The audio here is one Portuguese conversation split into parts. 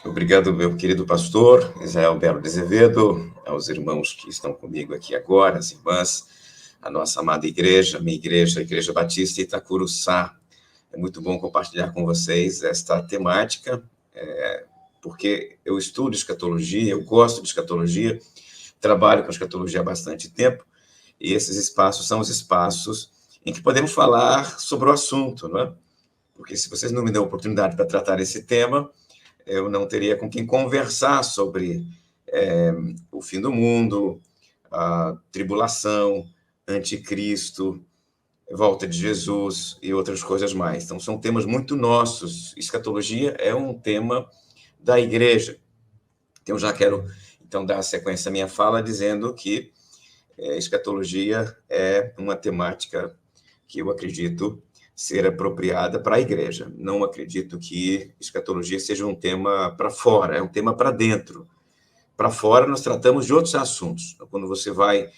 Obrigado, meu querido pastor Israel Belo de Azevedo, aos irmãos que estão comigo aqui agora, as irmãs, a nossa amada igreja, minha igreja, a Igreja Batista Itacuruçá. É muito bom compartilhar com vocês esta temática, porque eu estudo escatologia, eu gosto de escatologia, trabalho com escatologia há bastante tempo, e esses espaços são os espaços em que podemos falar sobre o assunto, não é? Porque se vocês não me dão oportunidade para tratar esse tema, eu não teria com quem conversar sobre o fim do mundo, a tribulação, anticristo, volta de Jesus e outras coisas mais. Então, são temas muito nossos. Escatologia é um tema da igreja. Então, já quero dar sequência à minha fala dizendo que escatologia é uma temática que eu acredito ser apropriada para a igreja. Não acredito que escatologia seja um tema para fora, é um tema para dentro. Para fora, nós tratamos de outros assuntos. Quando você vai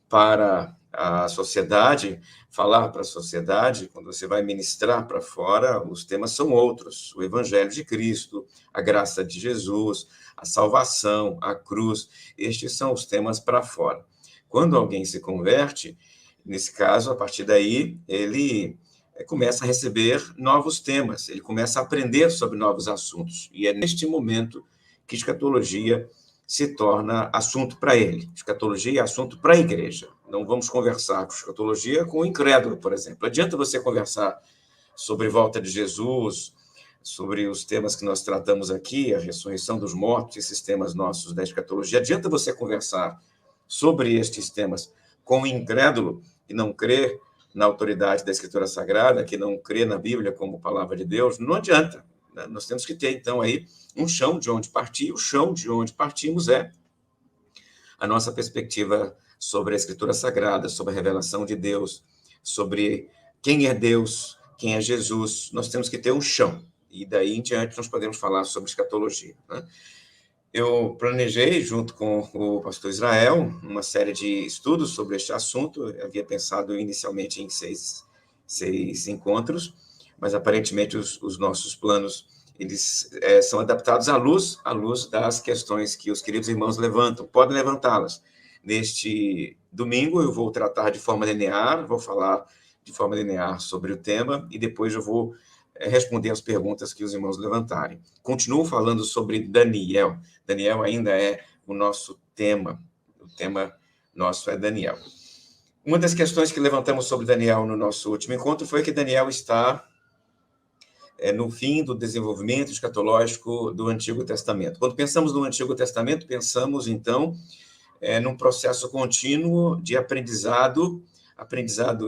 para a sociedade, falar para a sociedade, quando você vai ministrar para fora, os temas são outros. O Evangelho de Cristo, a graça de Jesus, a salvação, a cruz, estes são os temas para fora. Quando alguém se converte, nesse caso, a partir daí, ele começa a receber novos temas, ele começa a aprender sobre novos assuntos. E é neste momento que escatologia se torna assunto para ele. Escatologia é assunto para a igreja. Não vamos conversar com escatologia com o incrédulo, por exemplo. Adianta você conversar sobre volta de Jesus, sobre os temas que nós tratamos aqui, a ressurreição dos mortos, esses temas nossos da escatologia. Adianta você conversar sobre estes temas com o incrédulo que não crê na autoridade da Escritura Sagrada, que não crê na Bíblia como palavra de Deus, não adianta. Nós temos que ter, então, aí um chão de onde partir. O chão de onde partimos é a nossa perspectiva sobre a Escritura Sagrada, sobre a revelação de Deus, sobre quem é Deus, quem é Jesus. Nós temos que ter um chão. E daí em diante nós podemos falar sobre escatologia, né? Eu planejei, junto com o pastor Israel, uma série de estudos sobre este assunto. Eu havia pensado inicialmente em seis encontros, mas aparentemente os nossos planos eles são adaptados à luz das questões que os queridos irmãos levantam. Podem levantá-las. Neste domingo eu vou tratar de forma linear, vou falar de forma linear sobre o tema, e depois eu vou responder as perguntas que os irmãos levantarem. Continuo falando sobre Daniel. Daniel ainda é o nosso tema. O tema nosso é Daniel. Uma das questões que levantamos sobre Daniel no nosso último encontro foi que Daniel está no fim do desenvolvimento escatológico do Antigo Testamento. Quando pensamos no Antigo Testamento, pensamos, então, num processo contínuo de aprendizado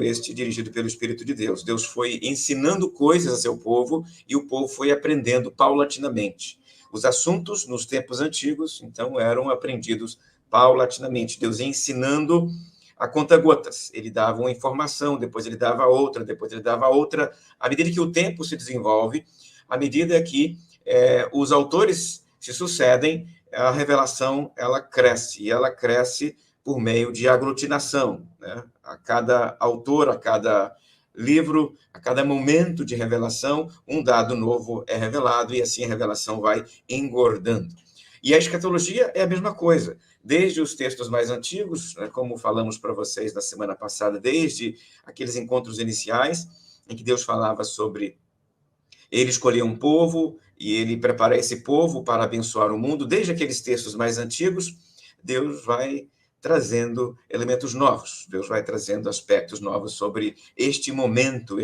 este dirigido pelo Espírito de Deus. Deus foi ensinando coisas a seu povo e o povo foi aprendendo paulatinamente. Os assuntos nos tempos antigos, então, eram aprendidos paulatinamente. Deus ia ensinando a conta-gotas. Ele dava uma informação, depois ele dava outra, depois ele dava outra. À medida que o tempo se desenvolve, à medida que os autores se sucedem, a revelação ela cresce, e ela cresce por meio de aglutinação, né? A cada autor, a cada livro, a cada momento de revelação, um dado novo é revelado, e assim a revelação vai engordando. E a escatologia é a mesma coisa. Desde os textos mais antigos, né, como falamos para vocês na semana passada, desde aqueles encontros iniciais, em que Deus falava sobre ele escolher um povo e ele prepara esse povo para abençoar o mundo. Desde aqueles textos mais antigos, Deus vai trazendo elementos novos, Deus vai trazendo aspectos novos sobre este momento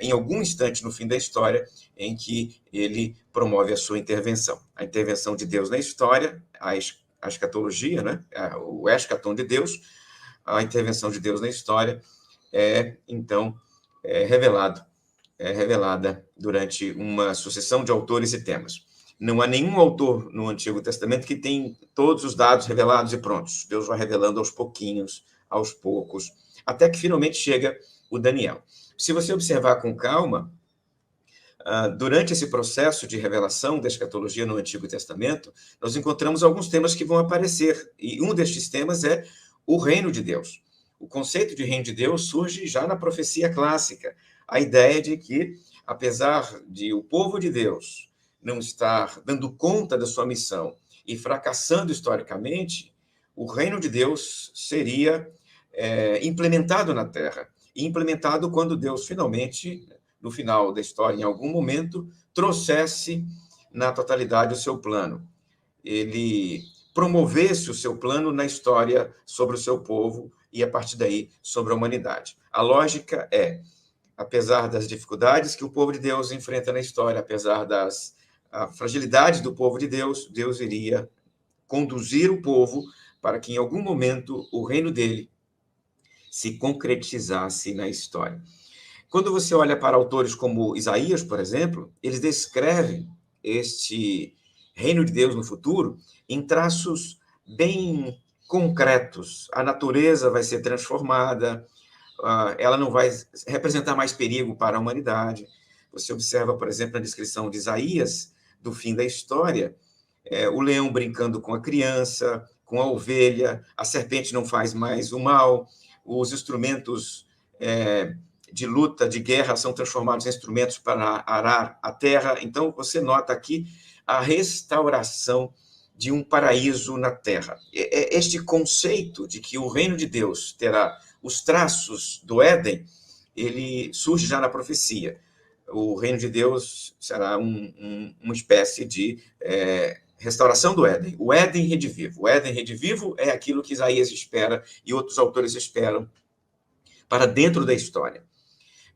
em algum instante no fim da história, em que ele promove a sua intervenção. A intervenção de Deus na história, a escatologia, né? O eschaton de Deus, a intervenção de Deus na história então, revelada durante uma sucessão de autores e temas. Não há nenhum autor no Antigo Testamento que tem todos os dados revelados e prontos. Deus vai revelando aos pouquinhos, aos poucos, até que finalmente chega o Daniel. Se você observar com calma, durante esse processo de revelação da escatologia no Antigo Testamento, nós encontramos alguns temas que vão aparecer, e um destes temas é o reino de Deus. O conceito de reino de Deus surge já na profecia clássica, a ideia de que, apesar de o povo de Deus não estar dando conta da sua missão e fracassando historicamente, o reino de Deus seria implementado na Terra. E implementado quando Deus finalmente, no final da história, em algum momento, trouxesse na totalidade o seu plano. Ele promovesse o seu plano na história sobre o seu povo e, a partir daí, sobre a humanidade. A lógica é, apesar das dificuldades que o povo de Deus enfrenta na história, apesar das fragilidades do povo de Deus, Deus iria conduzir o povo para que, em algum momento, o reino dele se concretizasse na história. Quando você olha para autores como Isaías, por exemplo, eles descrevem este reino de Deus no futuro em traços bem concretos. A natureza vai ser transformada, ela não vai representar mais perigo para a humanidade. Você observa, por exemplo, na descrição de Isaías, do fim da história, o leão brincando com a criança, com a ovelha, a serpente não faz mais o mal, os instrumentos de luta, de guerra, são transformados em instrumentos para arar a terra. Então, você nota aqui a restauração de um paraíso na terra. Este conceito de que o reino de Deus terá os traços do Éden, ele surge já na profecia. O reino de Deus será uma espécie de restauração do Éden. O Éden redivivo. O Éden redivivo é aquilo que Isaías espera e outros autores esperam para dentro da história,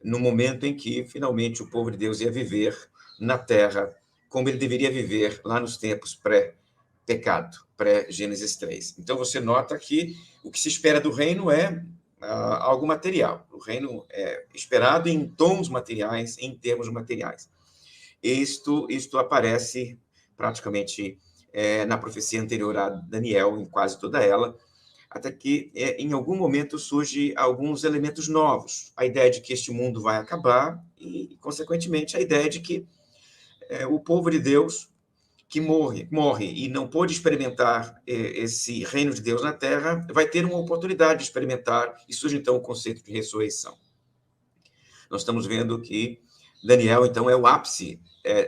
no momento em que, finalmente, o povo de Deus ia viver na terra como ele deveria viver lá nos tempos pré-pecado, pré-Gênesis 3. Então, você nota que o que se espera do reino é algo material. O reino é esperado em tons materiais, em termos materiais. Isto aparece praticamente na profecia anterior a Daniel, em quase toda ela, até que, em algum momento, surge alguns elementos novos. A ideia de que este mundo vai acabar e, consequentemente, a ideia de que o povo de Deus que morre e não pôde experimentar esse reino de Deus na Terra, vai ter uma oportunidade de experimentar, e surge, então, o conceito de ressurreição. Nós estamos vendo que Daniel, então, é o ápice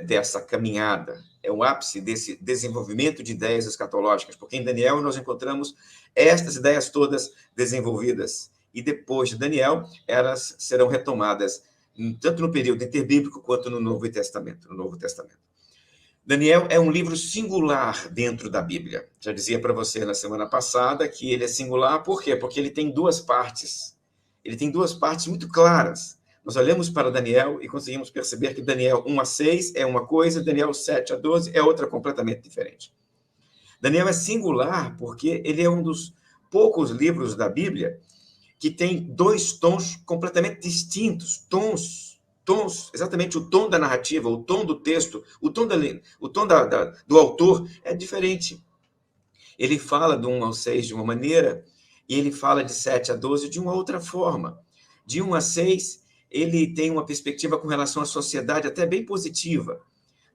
dessa caminhada, é o ápice desse desenvolvimento de ideias escatológicas, porque em Daniel nós encontramos estas ideias todas desenvolvidas, e depois de Daniel, elas serão retomadas tanto no período interbíblico quanto no Novo Testamento. Daniel é um livro singular dentro da Bíblia. Já dizia para você na semana passada que ele é singular, por quê? Porque ele tem duas partes. Ele tem duas partes muito claras. Nós olhamos para Daniel e conseguimos perceber que Daniel 1-6 é uma coisa, Daniel 7-12 é outra completamente diferente. Daniel é singular porque ele é um dos poucos livros da Bíblia que tem dois tons completamente distintos, tons, exatamente o tom da narrativa, o tom do texto, o tom do autor é diferente. Ele fala do 1-6 de uma maneira e ele fala de 7-12 de uma outra forma. De 1-6, ele tem uma perspectiva com relação à sociedade até bem positiva.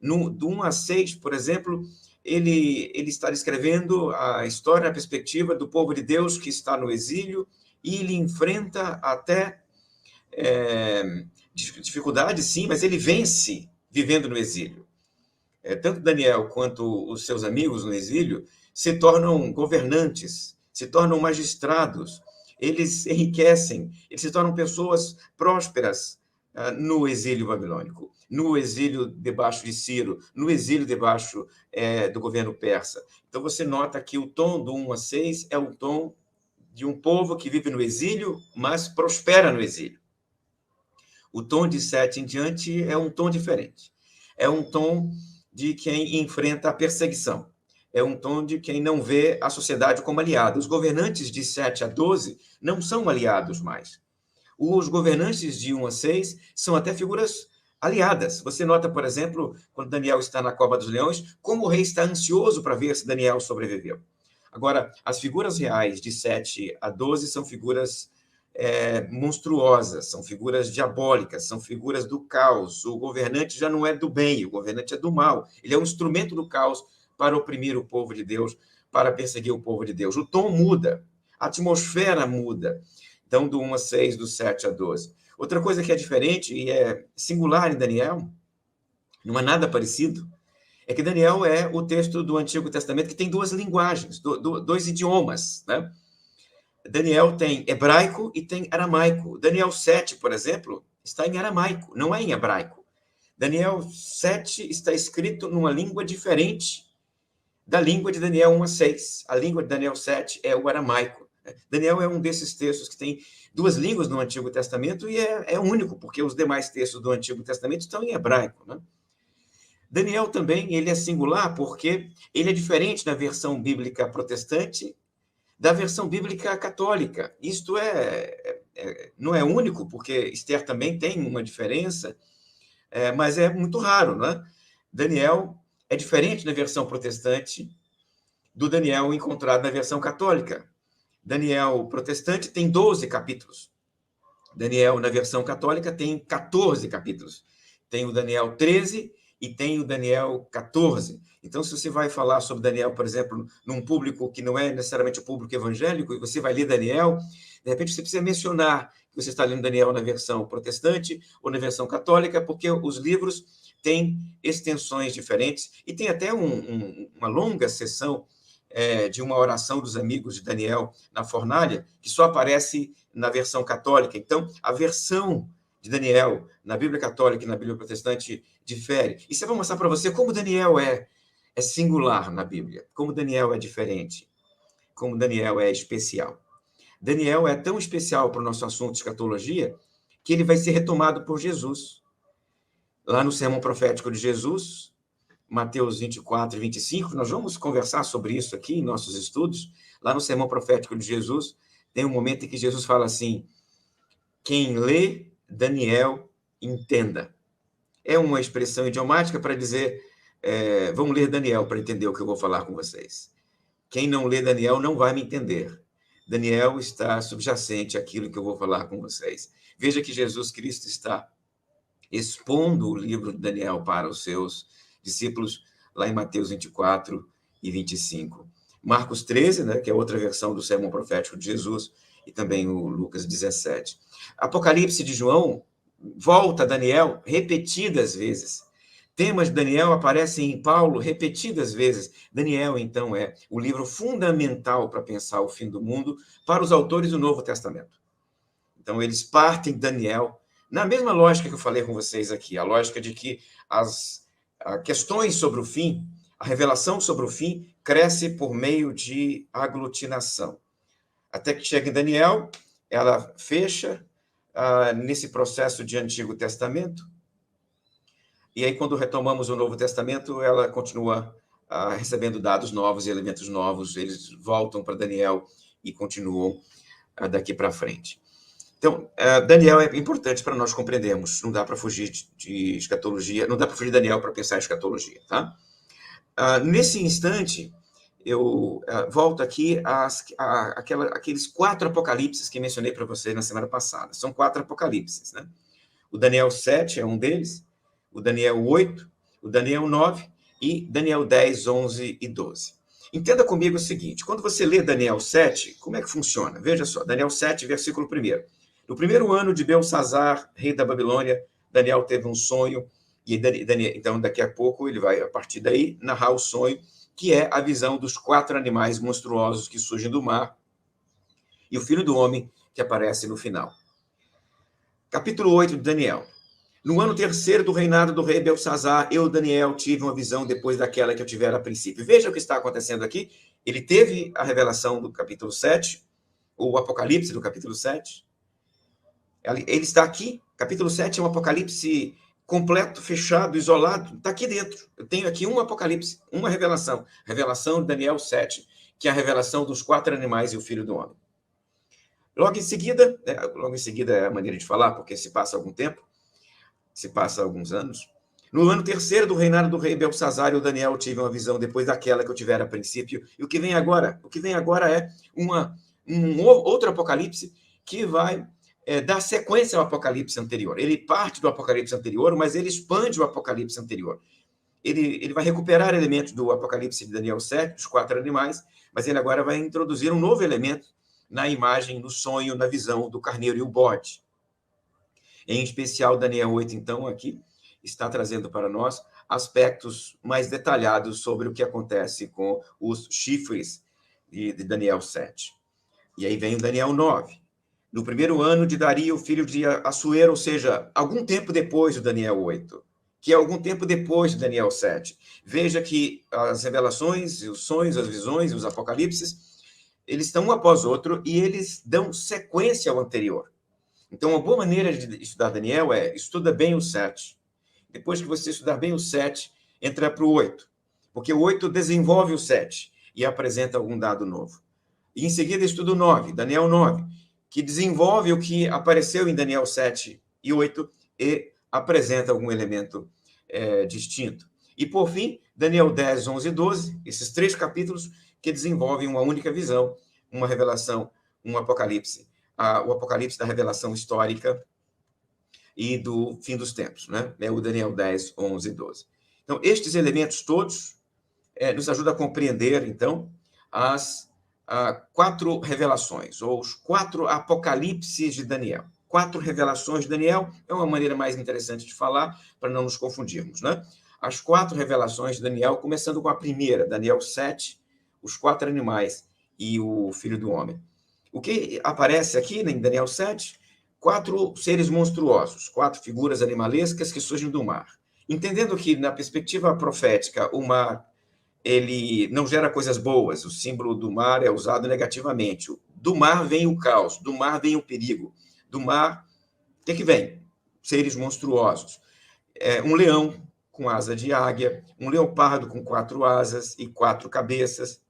Do 1-6, por exemplo, ele está descrevendo a história, a perspectiva do povo de Deus que está no exílio e ele enfrenta até dificuldades, sim, mas ele vence vivendo no exílio. Tanto Daniel quanto os seus amigos no exílio se tornam governantes, se tornam magistrados, eles enriquecem, eles se tornam pessoas prósperas no exílio babilônico, no exílio debaixo de Ciro, no exílio debaixo do governo persa. Então, você nota que o tom do 1-6 é o tom de um povo que vive no exílio, mas prospera no exílio. O tom de 7 em diante é um tom diferente. É um tom de quem enfrenta a perseguição. É um tom de quem não vê a sociedade como aliada. Os governantes de 7-12 não são aliados mais. Os governantes de 1-6 são até figuras aliadas. Você nota, por exemplo, quando Daniel está na cova dos leões, como o rei está ansioso para ver se Daniel sobreviveu. Agora, as figuras reais de 7-12 são figuras monstruosas, são figuras diabólicas, são figuras do caos. O governante já não é do bem, o governante é do mal. Ele é um instrumento do caos para oprimir o povo de Deus, para perseguir o povo de Deus. O tom muda, a atmosfera muda. Então, do 1-6, do 7-12. Outra coisa que é diferente e é singular em Daniel, não é nada parecido, é que Daniel é o texto do Antigo Testamento que tem duas linguagens, dois idiomas, né? Daniel tem hebraico e tem aramaico. Daniel 7, por exemplo, está em aramaico, não é em hebraico. Daniel 7 está escrito numa língua diferente da língua de Daniel 1 a 6. A língua de Daniel 7 é o aramaico. Daniel é um desses textos que tem duas línguas no Antigo Testamento e é único, porque os demais textos do Antigo Testamento estão em hebraico, né? Daniel também ele é singular porque ele é diferente da versão bíblica protestante da versão bíblica católica. Isto não é único, porque Esther também tem uma diferença, mas é muito raro, né? Daniel é diferente na versão protestante do Daniel encontrado na versão católica. Daniel protestante tem 12 capítulos. Daniel, na versão católica, tem 14 capítulos. Tem o Daniel 13 e tem o Daniel 14. Então, se você vai falar sobre Daniel, por exemplo, num público que não é necessariamente o público evangélico, e você vai ler Daniel, de repente você precisa mencionar que você está lendo Daniel na versão protestante ou na versão católica, porque os livros têm extensões diferentes, e tem até uma longa sessão de uma oração dos amigos de Daniel na fornalha, que só aparece na versão católica. Então, a versão de Daniel na Bíblia Católica e na Bíblia Protestante difere. Isso eu vou mostrar para você como Daniel é singular na Bíblia, como Daniel é diferente, como Daniel é especial. Daniel é tão especial para o nosso assunto de escatologia que ele vai ser retomado por Jesus. Lá no Sermão Profético de Jesus, Mateus 24 e 25, nós vamos conversar sobre isso aqui em nossos estudos. Lá no Sermão Profético de Jesus, tem um momento em que Jesus fala assim: quem lê Daniel, entenda. É uma expressão idiomática para dizer, vamos ler Daniel para entender o que eu vou falar com vocês. Quem não lê Daniel não vai me entender. Daniel está subjacente àquilo que eu vou falar com vocês. Veja que Jesus Cristo está expondo o livro de Daniel para os seus discípulos, lá em Mateus 24 e 25. Marcos 13, né, que é outra versão do Sermão Profético de Jesus, e também o Lucas 17. Apocalipse de João volta a Daniel repetidas vezes. Temas de Daniel aparecem em Paulo repetidas vezes. Daniel, então, é o livro fundamental para pensar o fim do mundo para os autores do Novo Testamento. Então, eles partem de Daniel na mesma lógica que eu falei com vocês aqui, a lógica de que as questões sobre o fim, a revelação sobre o fim, cresce por meio de aglutinação. Até que chega em Daniel, ela fecha nesse processo de Antigo Testamento, e aí, quando retomamos o Novo Testamento, ela continua recebendo dados novos e elementos novos, eles voltam para Daniel e continuam daqui para frente. Então, Daniel é importante para nós compreendermos, não dá para fugir de escatologia, não dá para fugir de Daniel para pensar em escatologia, tá? Nesse instante, eu volto aqui àqueles 4 apocalipses que mencionei para vocês na semana passada. São 4 apocalipses, né? O Daniel 7 é um deles, o Daniel 8, o Daniel 9 e Daniel 10, 11 e 12. Entenda comigo o seguinte, quando você lê Daniel 7, como é que funciona? Veja só, Daniel 7, versículo 1. No primeiro ano de Belsazar, rei da Babilônia, Daniel teve um sonho, e Daniel, então daqui a pouco ele vai, a partir daí, narrar o sonho, que é a visão dos 4 animais monstruosos que surgem do mar, e o Filho do Homem, que aparece no final. Capítulo 8 de Daniel. No ano 3º do reinado do rei Belsazar, eu, Daniel, tive uma visão depois daquela que eu tivera a princípio. Veja o que está acontecendo aqui. Ele teve a revelação do capítulo 7, ou o apocalipse do capítulo 7. Ele está aqui. Capítulo 7 é um apocalipse completo, fechado, isolado. Está aqui dentro. Eu tenho aqui um apocalipse, uma revelação. Revelação de Daniel 7, que é a revelação dos 4 animais e o Filho do Homem. Logo em seguida é a maneira de falar, porque se passa algum tempo, se passa alguns anos. No ano 3º do reinado do rei Belsazar, eu, Daniel, tive uma visão depois daquela que eu tivera a princípio. E o que vem agora? O que vem agora é outro apocalipse que vai dar sequência ao apocalipse anterior. Ele parte do apocalipse anterior, mas ele expande o apocalipse anterior. Ele vai recuperar elementos do apocalipse de Daniel 7, dos 4 animais, mas ele agora vai introduzir um novo elemento na imagem, no sonho, na visão do carneiro e o bode. Em especial, Daniel 8, então, aqui, está trazendo para nós aspectos mais detalhados sobre o que acontece com os chifres de Daniel 7. E aí vem o Daniel 9. No primeiro ano de Dario, filho de Assuero, ou seja, algum tempo depois do Daniel 8, que é algum tempo depois do Daniel 7. Veja que as revelações, os sonhos, as visões, os apocalipses, eles estão um após o outro e eles dão sequência ao anterior. Então, uma boa maneira de estudar Daniel é estuda bem o 7. Depois que você estudar bem o 7, entra para o 8, porque o 8 desenvolve o 7 e apresenta algum dado novo. E em seguida estuda o 9, Daniel 9, que desenvolve o que apareceu em Daniel 7 e 8 e apresenta algum elemento distinto. E, por fim, Daniel 10, 11 e 12, esses 3 capítulos que desenvolvem uma única visão, uma revelação, um apocalipse, o apocalipse da revelação histórica e do fim dos tempos, né? O Daniel 10, 11 e 12. Então, estes elementos todos nos ajudam a compreender, então, as 4 revelações, ou os 4 apocalipses de Daniel. 4 revelações de Daniel é uma maneira mais interessante de falar, para não nos confundirmos, né? As 4 revelações de Daniel, começando com a primeira, Daniel 7, os 4 animais e o Filho do Homem. O que aparece aqui em Daniel 7? 4 seres monstruosos, 4 figuras animalescas que surgem do mar. Entendendo que, na perspectiva profética, o mar ele não gera coisas boas, o símbolo do mar é usado negativamente. Do mar vem o caos, do mar vem o perigo. Do mar, o que vem? Seres monstruosos. Um leão com asa de águia, um leopardo com 4 asas e 4 cabeças,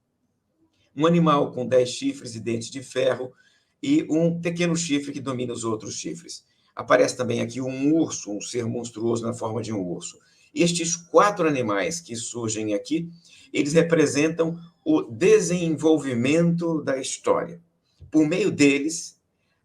um animal com 10 chifres e dentes de ferro, e um pequeno chifre que domina os outros chifres. Aparece também aqui um urso, um ser monstruoso na forma de um urso. Estes 4 animais que surgem aqui, eles representam o desenvolvimento da história. Por meio deles,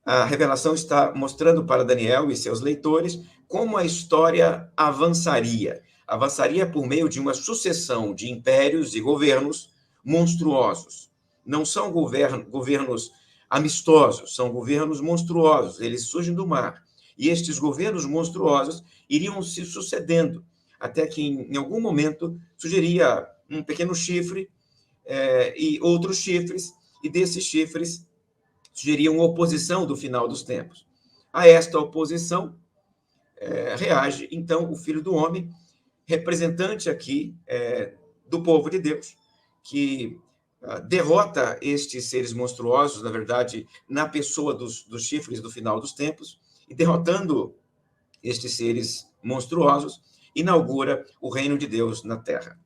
a revelação está mostrando para Daniel e seus leitores como a história avançaria. Avançaria por meio de uma sucessão de impérios e governos monstruosos. Não são governos amistosos, são governos monstruosos, eles surgem do mar. E estes governos monstruosos iriam se sucedendo, até que em algum momento surgiria um pequeno chifre e outros chifres, e desses chifres surgiria uma oposição do final dos tempos. A esta oposição reage, então, o Filho do Homem, representante aqui do povo de Deus, que derrota estes seres monstruosos, na verdade, na pessoa dos chifres do final dos tempos, e derrotando estes seres monstruosos, inaugura o reino de Deus na Terra.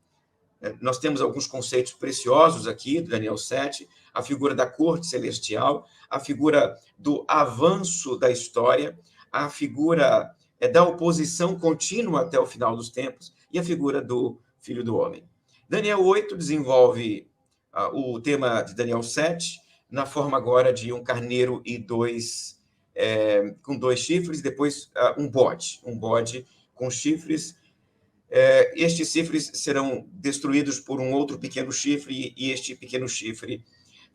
Nós temos alguns conceitos preciosos aqui, do Daniel 7, a figura da corte celestial, a figura do avanço da história, a figura da oposição contínua até o final dos tempos, e a figura do Filho do Homem. Daniel 8 desenvolve o tema de Daniel 7, na forma agora de um carneiro e com 2 chifres, depois um bode com chifres. Estes chifres serão destruídos por um outro pequeno chifre, e este pequeno chifre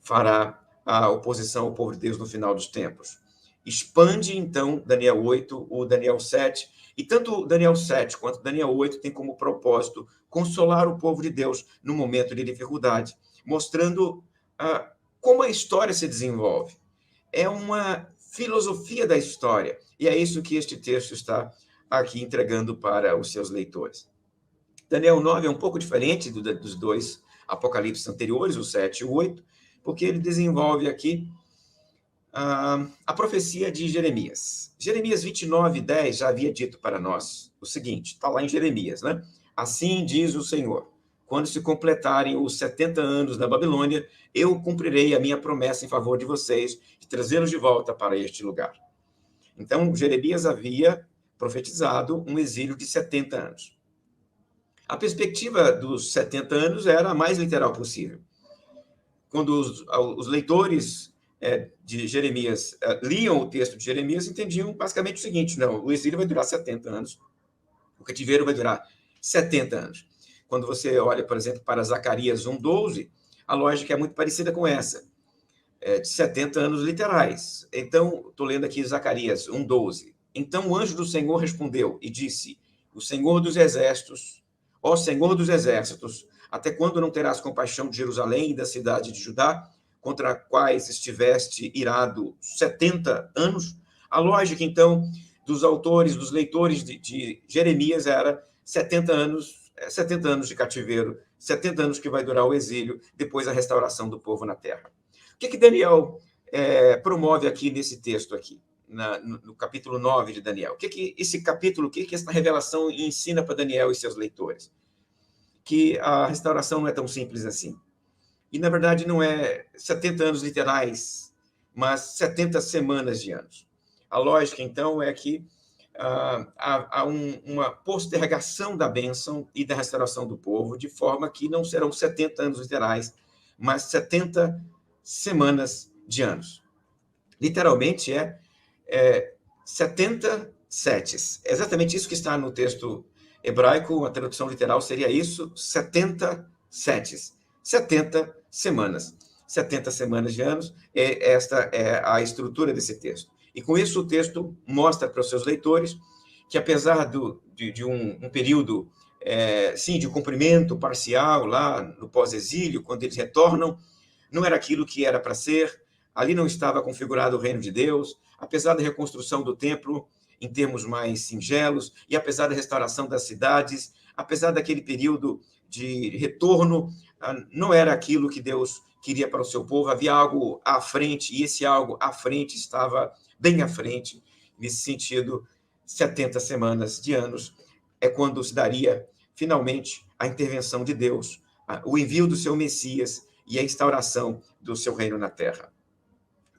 fará a oposição ao povo de Deus no final dos tempos. Expande, então, Daniel 8, o Daniel 7, e tanto Daniel 7 quanto Daniel 8 tem como propósito consolar o povo de Deus no momento de dificuldade, mostrando como a história se desenvolve. É uma filosofia da história, e é isso que este texto está aqui entregando para os seus leitores. Daniel 9 é um pouco diferente dos 2 apocalipses anteriores, o 7 e o 8, porque ele desenvolve aqui a profecia de Jeremias. Jeremias 29, 10 já havia dito para nós o seguinte, está lá em Jeremias, né? Assim diz o Senhor, quando se completarem os 70 anos da Babilônia, eu cumprirei a minha promessa em favor de vocês, de trazê-los de volta para este lugar. Então, Jeremias havia profetizado um exílio de 70 anos. A perspectiva dos 70 anos era a mais literal possível. Quando os leitores de Jeremias liam o texto de Jeremias, entendiam basicamente o seguinte, não, o exílio vai durar 70 anos, o cativeiro vai durar 70 anos. Quando você olha, por exemplo, para Zacarias 1:12, a lógica é muito parecida com essa, de 70 anos literais. Então, estou lendo aqui Zacarias 1:12. Então o anjo do Senhor respondeu e disse, o Senhor dos Exércitos, Ó Senhor dos exércitos, até quando não terás compaixão de Jerusalém e da cidade de Judá, contra quais estiveste irado 70 anos? A lógica, então, dos autores, dos leitores de Jeremias era 70 anos de cativeiro, 70 anos que vai durar o exílio, depois a restauração do povo na terra. O que Daniel promove aqui nesse texto aqui, no capítulo 9 de Daniel? O que esse capítulo, o que essa revelação ensina para Daniel e seus leitores? Que a restauração não é tão simples assim. E, na verdade, não é 70 anos literais, mas 70 semanas de anos. A lógica, então, é que há uma postergação da bênção e da restauração do povo, de forma que não serão 70 anos literais, mas 70 semanas de anos. Literalmente, 70 setes. É exatamente isso que está no texto hebraico, a tradução literal seria isso, 70 setes. 70 semanas. 70 semanas de anos, esta é a estrutura desse texto. E com isso o texto mostra para os seus leitores que, apesar de um período, de cumprimento parcial lá no pós-exílio, quando eles retornam, não era aquilo que era para ser, ali não estava configurado o reino de Deus, apesar da reconstrução do templo em termos mais singelos, e apesar da restauração das cidades, apesar daquele período de retorno, não era aquilo que Deus queria para o seu povo, havia algo à frente, e esse algo à frente estava bem à frente. Nesse sentido, 70 semanas de anos é quando se daria, finalmente, a intervenção de Deus, o envio do seu Messias e a instauração do seu reino na terra.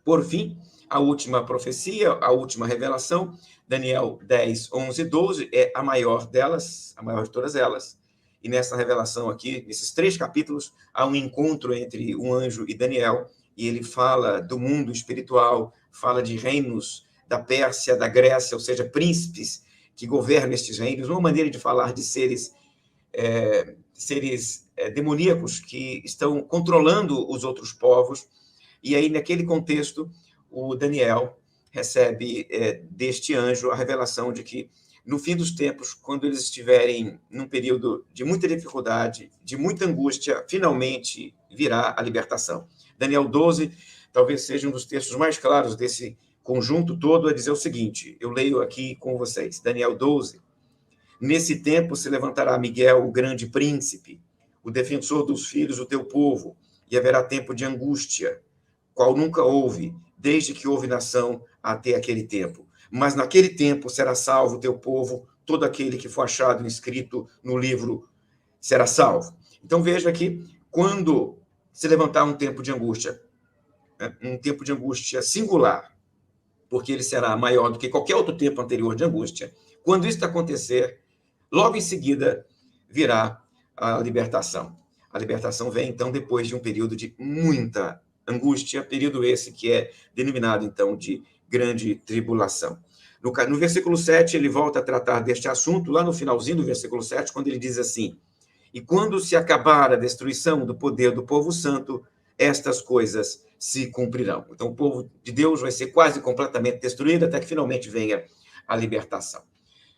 Por fim, a última profecia, a última revelação, Daniel 10, 11 e 12, é a maior delas, a maior de todas elas. E nessa revelação aqui, nesses 3 capítulos, há um encontro entre um anjo e Daniel, e ele fala do mundo espiritual, fala de reinos da Pérsia, da Grécia, ou seja, príncipes que governam estes reinos, uma maneira de falar de seres demoníacos que estão controlando os outros povos. E aí, naquele contexto, o Daniel recebe deste anjo a revelação de que, no fim dos tempos, quando eles estiverem num período de muita dificuldade, de muita angústia, finalmente virá a libertação. Daniel 12 talvez seja um dos textos mais claros desse conjunto todo, a dizer o seguinte, eu leio aqui com vocês, Daniel 12, nesse tempo se levantará Miguel, o grande príncipe, o defensor dos filhos do teu povo, e haverá tempo de angústia, qual nunca houve, desde que houve nação até aquele tempo. Mas naquele tempo será salvo o teu povo, todo aquele que for achado inscrito no livro será salvo. Então veja que quando se levantar um tempo de angústia singular, porque ele será maior do que qualquer outro tempo anterior de angústia, quando isso acontecer, logo em seguida virá a libertação. A libertação vem, então, depois de um período de muita angústia, período esse que é denominado, então, de grande tribulação. No versículo 7, ele volta a tratar deste assunto, lá no finalzinho do versículo 7, quando ele diz assim, e quando se acabar a destruição do poder do povo santo, estas coisas se cumprirão. Então, o povo de Deus vai ser quase completamente destruído, até que finalmente venha a libertação.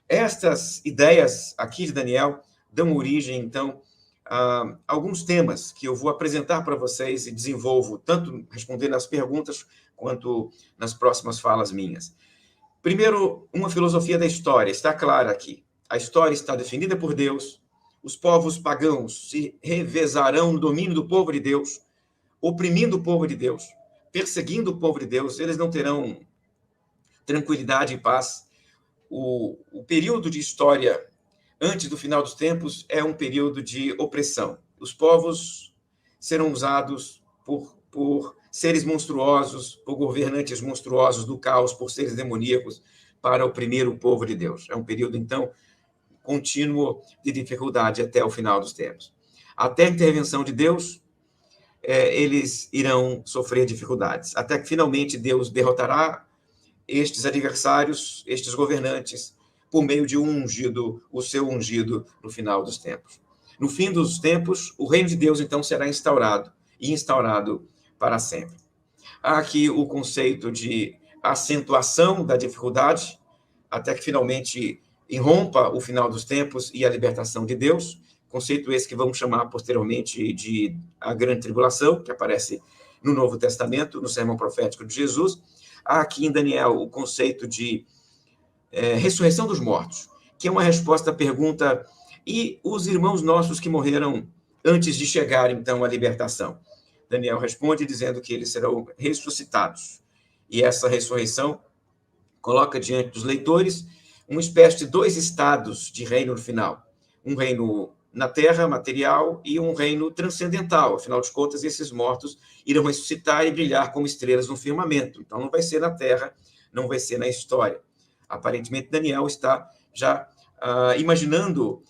Estas ideias aqui de Daniel dão origem, então, a alguns temas que eu vou apresentar para vocês e desenvolvo, tanto respondendo às perguntas, quanto nas próximas falas minhas. Primeiro, uma filosofia da história, está clara aqui. A história está definida por Deus, os povos pagãos se revezarão no domínio do povo de Deus, oprimindo o povo de Deus, perseguindo o povo de Deus, eles não terão tranquilidade e paz. O período de história antes do final dos tempos é um período de opressão. Os povos serão usados por seres monstruosos, por governantes monstruosos do caos, por seres demoníacos, para oprimir o povo de Deus. É um período, então, contínuo de dificuldade até o final dos tempos. Até a intervenção de Deus, eles irão sofrer dificuldades, até que finalmente Deus derrotará estes adversários, estes governantes, por meio de um ungido, o seu ungido no final dos tempos. No fim dos tempos, o reino de Deus, então, será instaurado, e instaurado para sempre. Há aqui o conceito de acentuação da dificuldade, até que finalmente irrompa o final dos tempos e a libertação de Deus, conceito esse que vamos chamar posteriormente de a grande tribulação, que aparece no Novo Testamento, no sermão profético de Jesus. Há aqui em Daniel o conceito de ressurreição dos mortos, que é uma resposta à pergunta: e os irmãos nossos que morreram antes de chegar, então, à libertação? Daniel responde dizendo que eles serão ressuscitados. E essa ressurreição coloca diante dos leitores uma espécie de dois estados de reino no final. Um reino na terra, material, e um reino transcendental. Afinal de contas, esses mortos irão ressuscitar e brilhar como estrelas no firmamento. Então, não vai ser na terra, não vai ser na história. Aparentemente, Daniel está já imaginando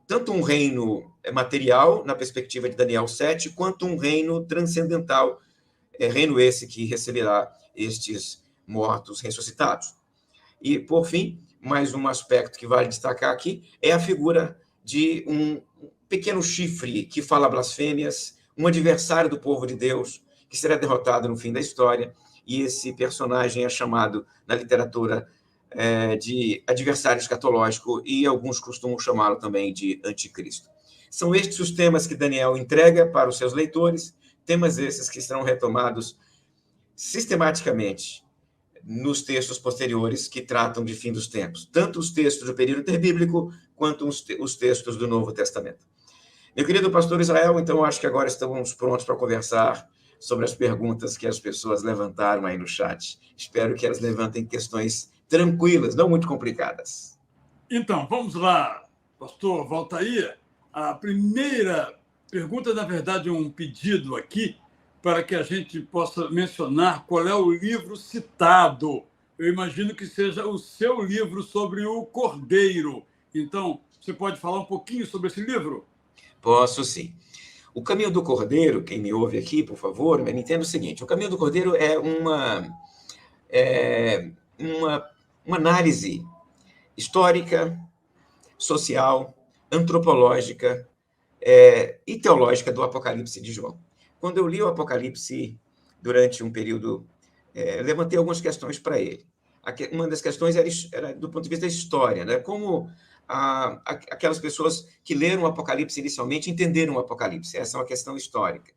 tanto um reino material, na perspectiva de Daniel 7, quanto um reino transcendental, reino esse que receberá estes mortos ressuscitados. E, por fim, mais um aspecto que vale destacar aqui é a figura de um pequeno chifre que fala blasfêmias, um adversário do povo de Deus, que será derrotado no fim da história, e esse personagem é chamado na literatura de adversário escatológico, e alguns costumam chamá-lo também de anticristo. São estes os temas que Daniel entrega para os seus leitores, temas esses que serão retomados sistematicamente nos textos posteriores que tratam de fim dos tempos, tanto os textos do período interbíblico quanto os textos do Novo Testamento. Meu querido pastor Israel, então acho que agora estamos prontos para conversar sobre as perguntas que as pessoas levantaram aí no chat. Espero que elas levantem questões tranquilas, não muito complicadas. Então, vamos lá, pastor Valtair. A primeira pergunta, na verdade, é um pedido aqui para que a gente possa mencionar qual é o livro citado. Eu imagino que seja o seu livro sobre o Cordeiro. Então, você pode falar um pouquinho sobre esse livro? Posso, sim. O Caminho do Cordeiro, quem me ouve aqui, por favor, me entenda o seguinte: o Caminho do Cordeiro é uma análise histórica, social, antropológica e teológica do Apocalipse de João. Quando eu li o Apocalipse durante um período, levantei algumas questões para ele. Uma das questões era do ponto de vista da história, né? Como aquelas pessoas que leram o Apocalipse inicialmente entenderam o Apocalipse. Essa é uma questão histórica.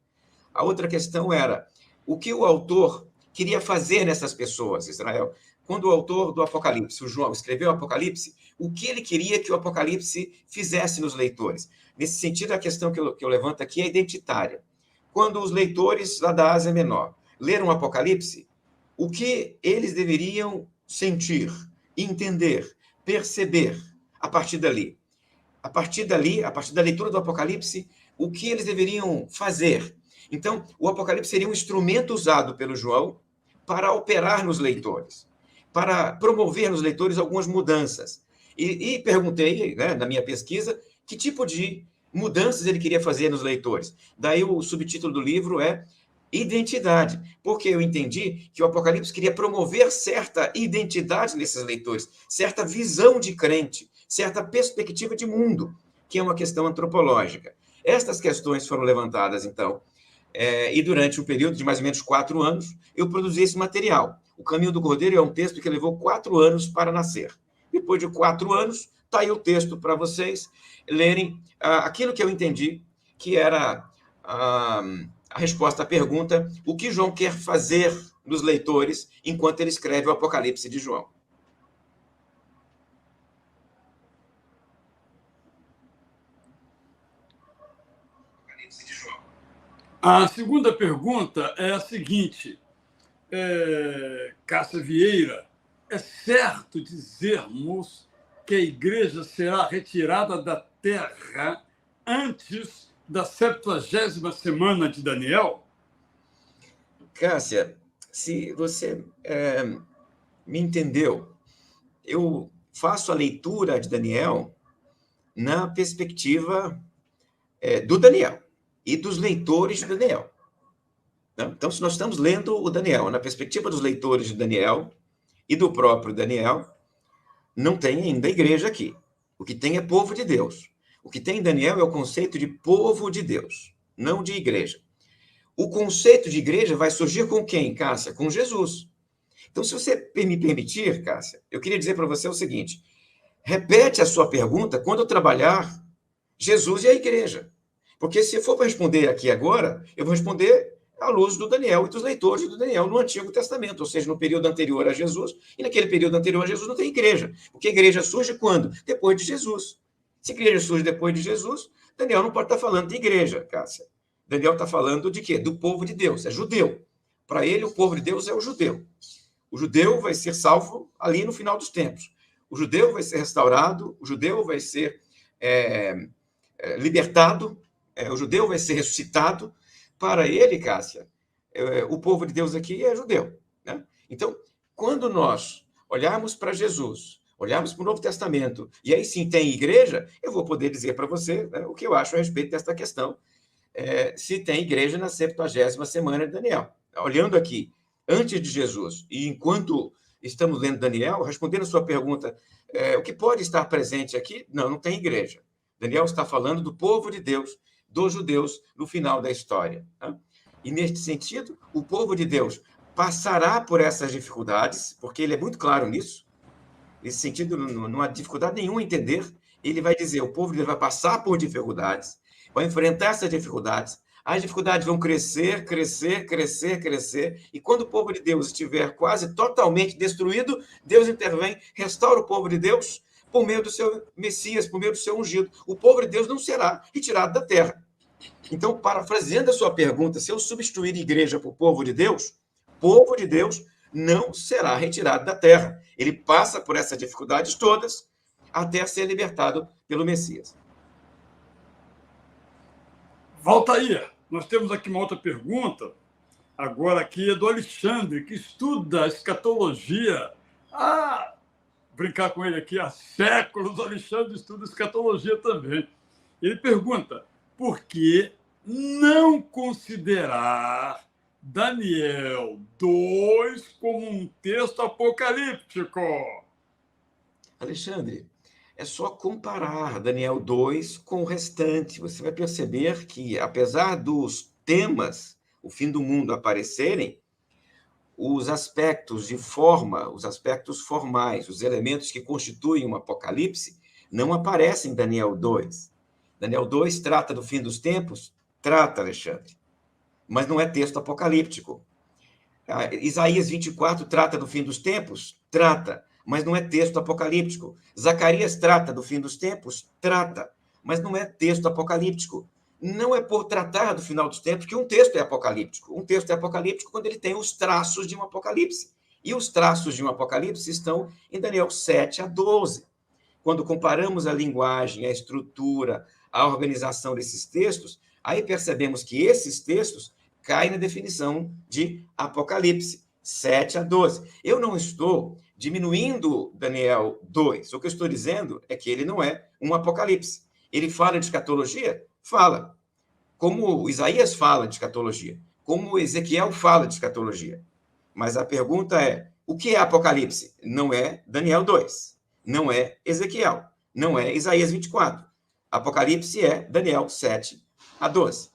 A outra questão era o que o autor queria fazer nessas pessoas, Israel. Quando o autor do Apocalipse, o João, escreveu o Apocalipse, o que ele queria que o Apocalipse fizesse nos leitores? Nesse sentido, a questão que eu levanto aqui é identitária. Quando os leitores lá da Ásia Menor leram o Apocalipse, o que eles deveriam sentir, entender, perceber a partir dali? A partir da leitura do Apocalipse, o que eles deveriam fazer? Então, o Apocalipse seria um instrumento usado pelo João para operar nos leitores, para promover nos leitores algumas mudanças. E perguntei, né, na minha pesquisa, que tipo de mudanças ele queria fazer nos leitores. Daí o subtítulo do livro é Identidade, porque eu entendi que o Apocalipse queria promover certa identidade nesses leitores, certa visão de crente, certa perspectiva de mundo, que é uma questão antropológica. Estas questões foram levantadas, então, e durante um período de mais ou menos 4 anos, eu produzi esse material. O Caminho do Cordeiro é um texto que levou 4 anos para nascer. Depois de 4 anos, está aí o texto para vocês lerem aquilo que eu entendi que era a resposta à pergunta: o que João quer fazer nos leitores enquanto ele escreve o Apocalipse de João. A segunda pergunta é a seguinte, Cássia Vieira: é certo dizermos que a igreja será retirada da terra antes da 70ª semana de Daniel? Cássia, se você me entendeu, eu faço a leitura de Daniel na perspectiva do Daniel e dos leitores de Daniel. Então, se nós estamos lendo o Daniel na perspectiva dos leitores de Daniel e do próprio Daniel, não tem ainda igreja aqui. O que tem é povo de Deus. O que tem em Daniel é o conceito de povo de Deus, não de igreja. O conceito de igreja vai surgir com quem, Cássia? Com Jesus. Então, se você me permitir, Cássia, eu queria dizer para você o seguinte: repete a sua pergunta quando eu trabalhar Jesus e a igreja. Porque se eu for para responder aqui agora, eu vou responder à luz do Daniel e dos leitores do Daniel no Antigo Testamento, ou seja, no período anterior a Jesus, e naquele período anterior a Jesus não tem igreja, porque a igreja surge quando? Depois de Jesus. Se a igreja surge depois de Jesus, Daniel não pode estar falando de igreja, Cássia. Daniel está falando de quê? Do povo de Deus, é judeu. Para ele, o povo de Deus é o judeu. O judeu vai ser salvo ali no final dos tempos. O judeu vai ser restaurado, o judeu vai ser libertado, o judeu vai ser ressuscitado. Para ele, Cássia, o povo de Deus aqui é judeu, né? Então, quando nós olharmos para Jesus, olharmos para o Novo Testamento, e aí sim tem igreja, eu vou poder dizer para você, né, o que eu acho a respeito desta questão, se tem igreja na 70ª semana de Daniel. Olhando aqui, antes de Jesus, e enquanto estamos lendo Daniel, respondendo a sua pergunta, o que pode estar presente aqui? Não tem igreja. Daniel está falando do povo de Deus, dos judeus, no final da história. Tá? E, neste sentido, o povo de Deus passará por essas dificuldades, porque ele é muito claro nisso. Nesse sentido, não há dificuldade nenhuma em entender. Ele vai dizer, o povo de Deus vai passar por dificuldades, vai enfrentar essas dificuldades. As dificuldades vão crescer, crescer, crescer, crescer. E quando o povo de Deus estiver quase totalmente destruído, Deus intervém, restaura o povo de Deus por meio do seu Messias, por meio do seu ungido. O povo de Deus não será retirado da terra. Então, parafraseando a sua pergunta, se eu substituir igreja por povo de Deus não será retirado da terra. Ele passa por essas dificuldades todas até ser libertado pelo Messias. Valtair, nós temos aqui uma outra pergunta, agora aqui é do Alexandre, que estuda escatologia. Brincar com ele aqui há séculos, o Alexandre estuda escatologia também. Ele pergunta, por que não considerar Daniel 2 como um texto apocalíptico? Alexandre, é só comparar Daniel 2 com o restante. Você vai perceber que, apesar dos temas, o fim do mundo, aparecerem, os aspectos de forma, os aspectos formais, os elementos que constituem um apocalipse, não aparecem em Daniel 2. Daniel 2 trata do fim dos tempos? Trata, Alexandre. Mas não é texto apocalíptico. Isaías 24 trata do fim dos tempos? Trata, mas não é texto apocalíptico. Zacarias trata do fim dos tempos? Trata, mas não é texto apocalíptico. Não é por tratar do final dos tempos que um texto é apocalíptico. Um texto é apocalíptico quando ele tem os traços de um apocalipse. E os traços de um apocalipse estão em Daniel 7 a 12. Quando comparamos a linguagem, a estrutura, a organização desses textos, aí percebemos que esses textos caem na definição de apocalipse, 7 a 12. Eu não estou diminuindo Daniel 2. O que eu estou dizendo é que ele não é um apocalipse. Ele fala de escatologia? Fala. Como Isaías fala de escatologia, como Ezequiel fala de escatologia. Mas a pergunta é, o que é Apocalipse? Não é Daniel 2, não é Ezequiel, não é Isaías 24. Apocalipse é Daniel 7 a 12.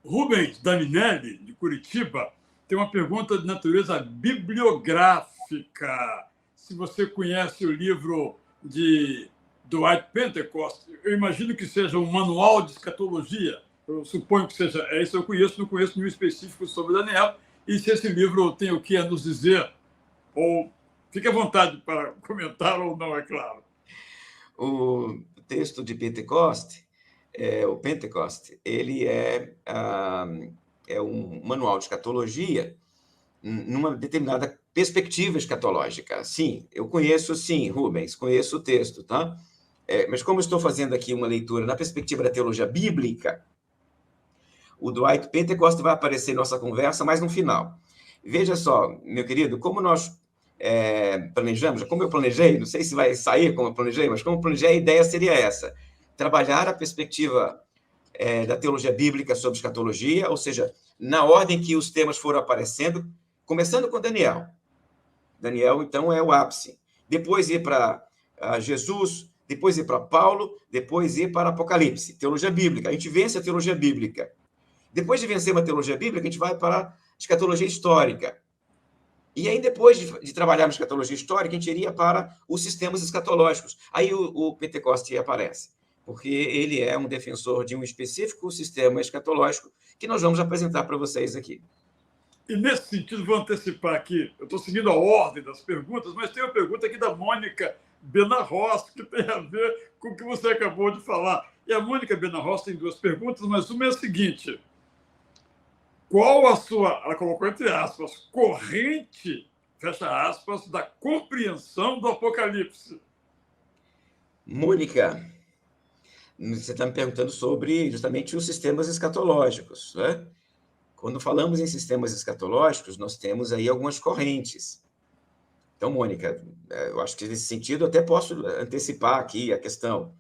Rubens Daminelli, de Curitiba, tem uma pergunta de natureza bibliográfica. Se você conhece o livro de Dwight Pentecost, eu imagino que seja um manual de escatologia. Eu suponho que seja esse, eu conheço, não conheço nenhum específico sobre Daniel. E se esse livro tem o que a nos dizer, ou fique à vontade para comentar ou não, é claro. O texto de Pentecost, o Pentecost, ele é um manual de escatologia numa determinada perspectiva escatológica. Sim, eu conheço, sim, Rubens, conheço o texto, tá? Mas como eu estou fazendo aqui uma leitura na perspectiva da teologia bíblica, o Dwight Pentecost vai aparecer em nossa conversa mais no final. Veja só, meu querido, como nós planejamos, como eu planejei, não sei se vai sair como eu planejei, mas como eu planejei, a ideia seria essa: trabalhar a perspectiva da teologia bíblica sobre escatologia, ou seja, na ordem que os temas foram aparecendo, começando com Daniel. Daniel, então, é o ápice. Depois ir para Jesus, depois ir para Paulo, depois ir para Apocalipse, teologia bíblica. A gente vence a teologia bíblica. Depois de vencer uma teologia bíblica, a gente vai para a escatologia histórica. E aí, depois de trabalharmos escatologia histórica, a gente iria para os sistemas escatológicos. Aí o Pentecoste aparece. porque ele é um defensor de um específico sistema escatológico que nós vamos apresentar para vocês aqui. E, nesse sentido, vou antecipar aqui, eu estou seguindo a ordem das perguntas, mas tem uma pergunta aqui da Mônica Benarros, que tem a ver com o que você acabou de falar. E a Mônica Benarros tem duas perguntas, mas uma é a seguinte: qual a sua, ela colocou entre aspas, corrente, fecha aspas, da compreensão do Apocalipse? Mônica, você está me perguntando sobre justamente os sistemas escatológicos, né? Quando falamos em sistemas escatológicos, nós temos aí algumas correntes. Então, Mônica, eu acho que nesse sentido eu até posso antecipar aqui a questão.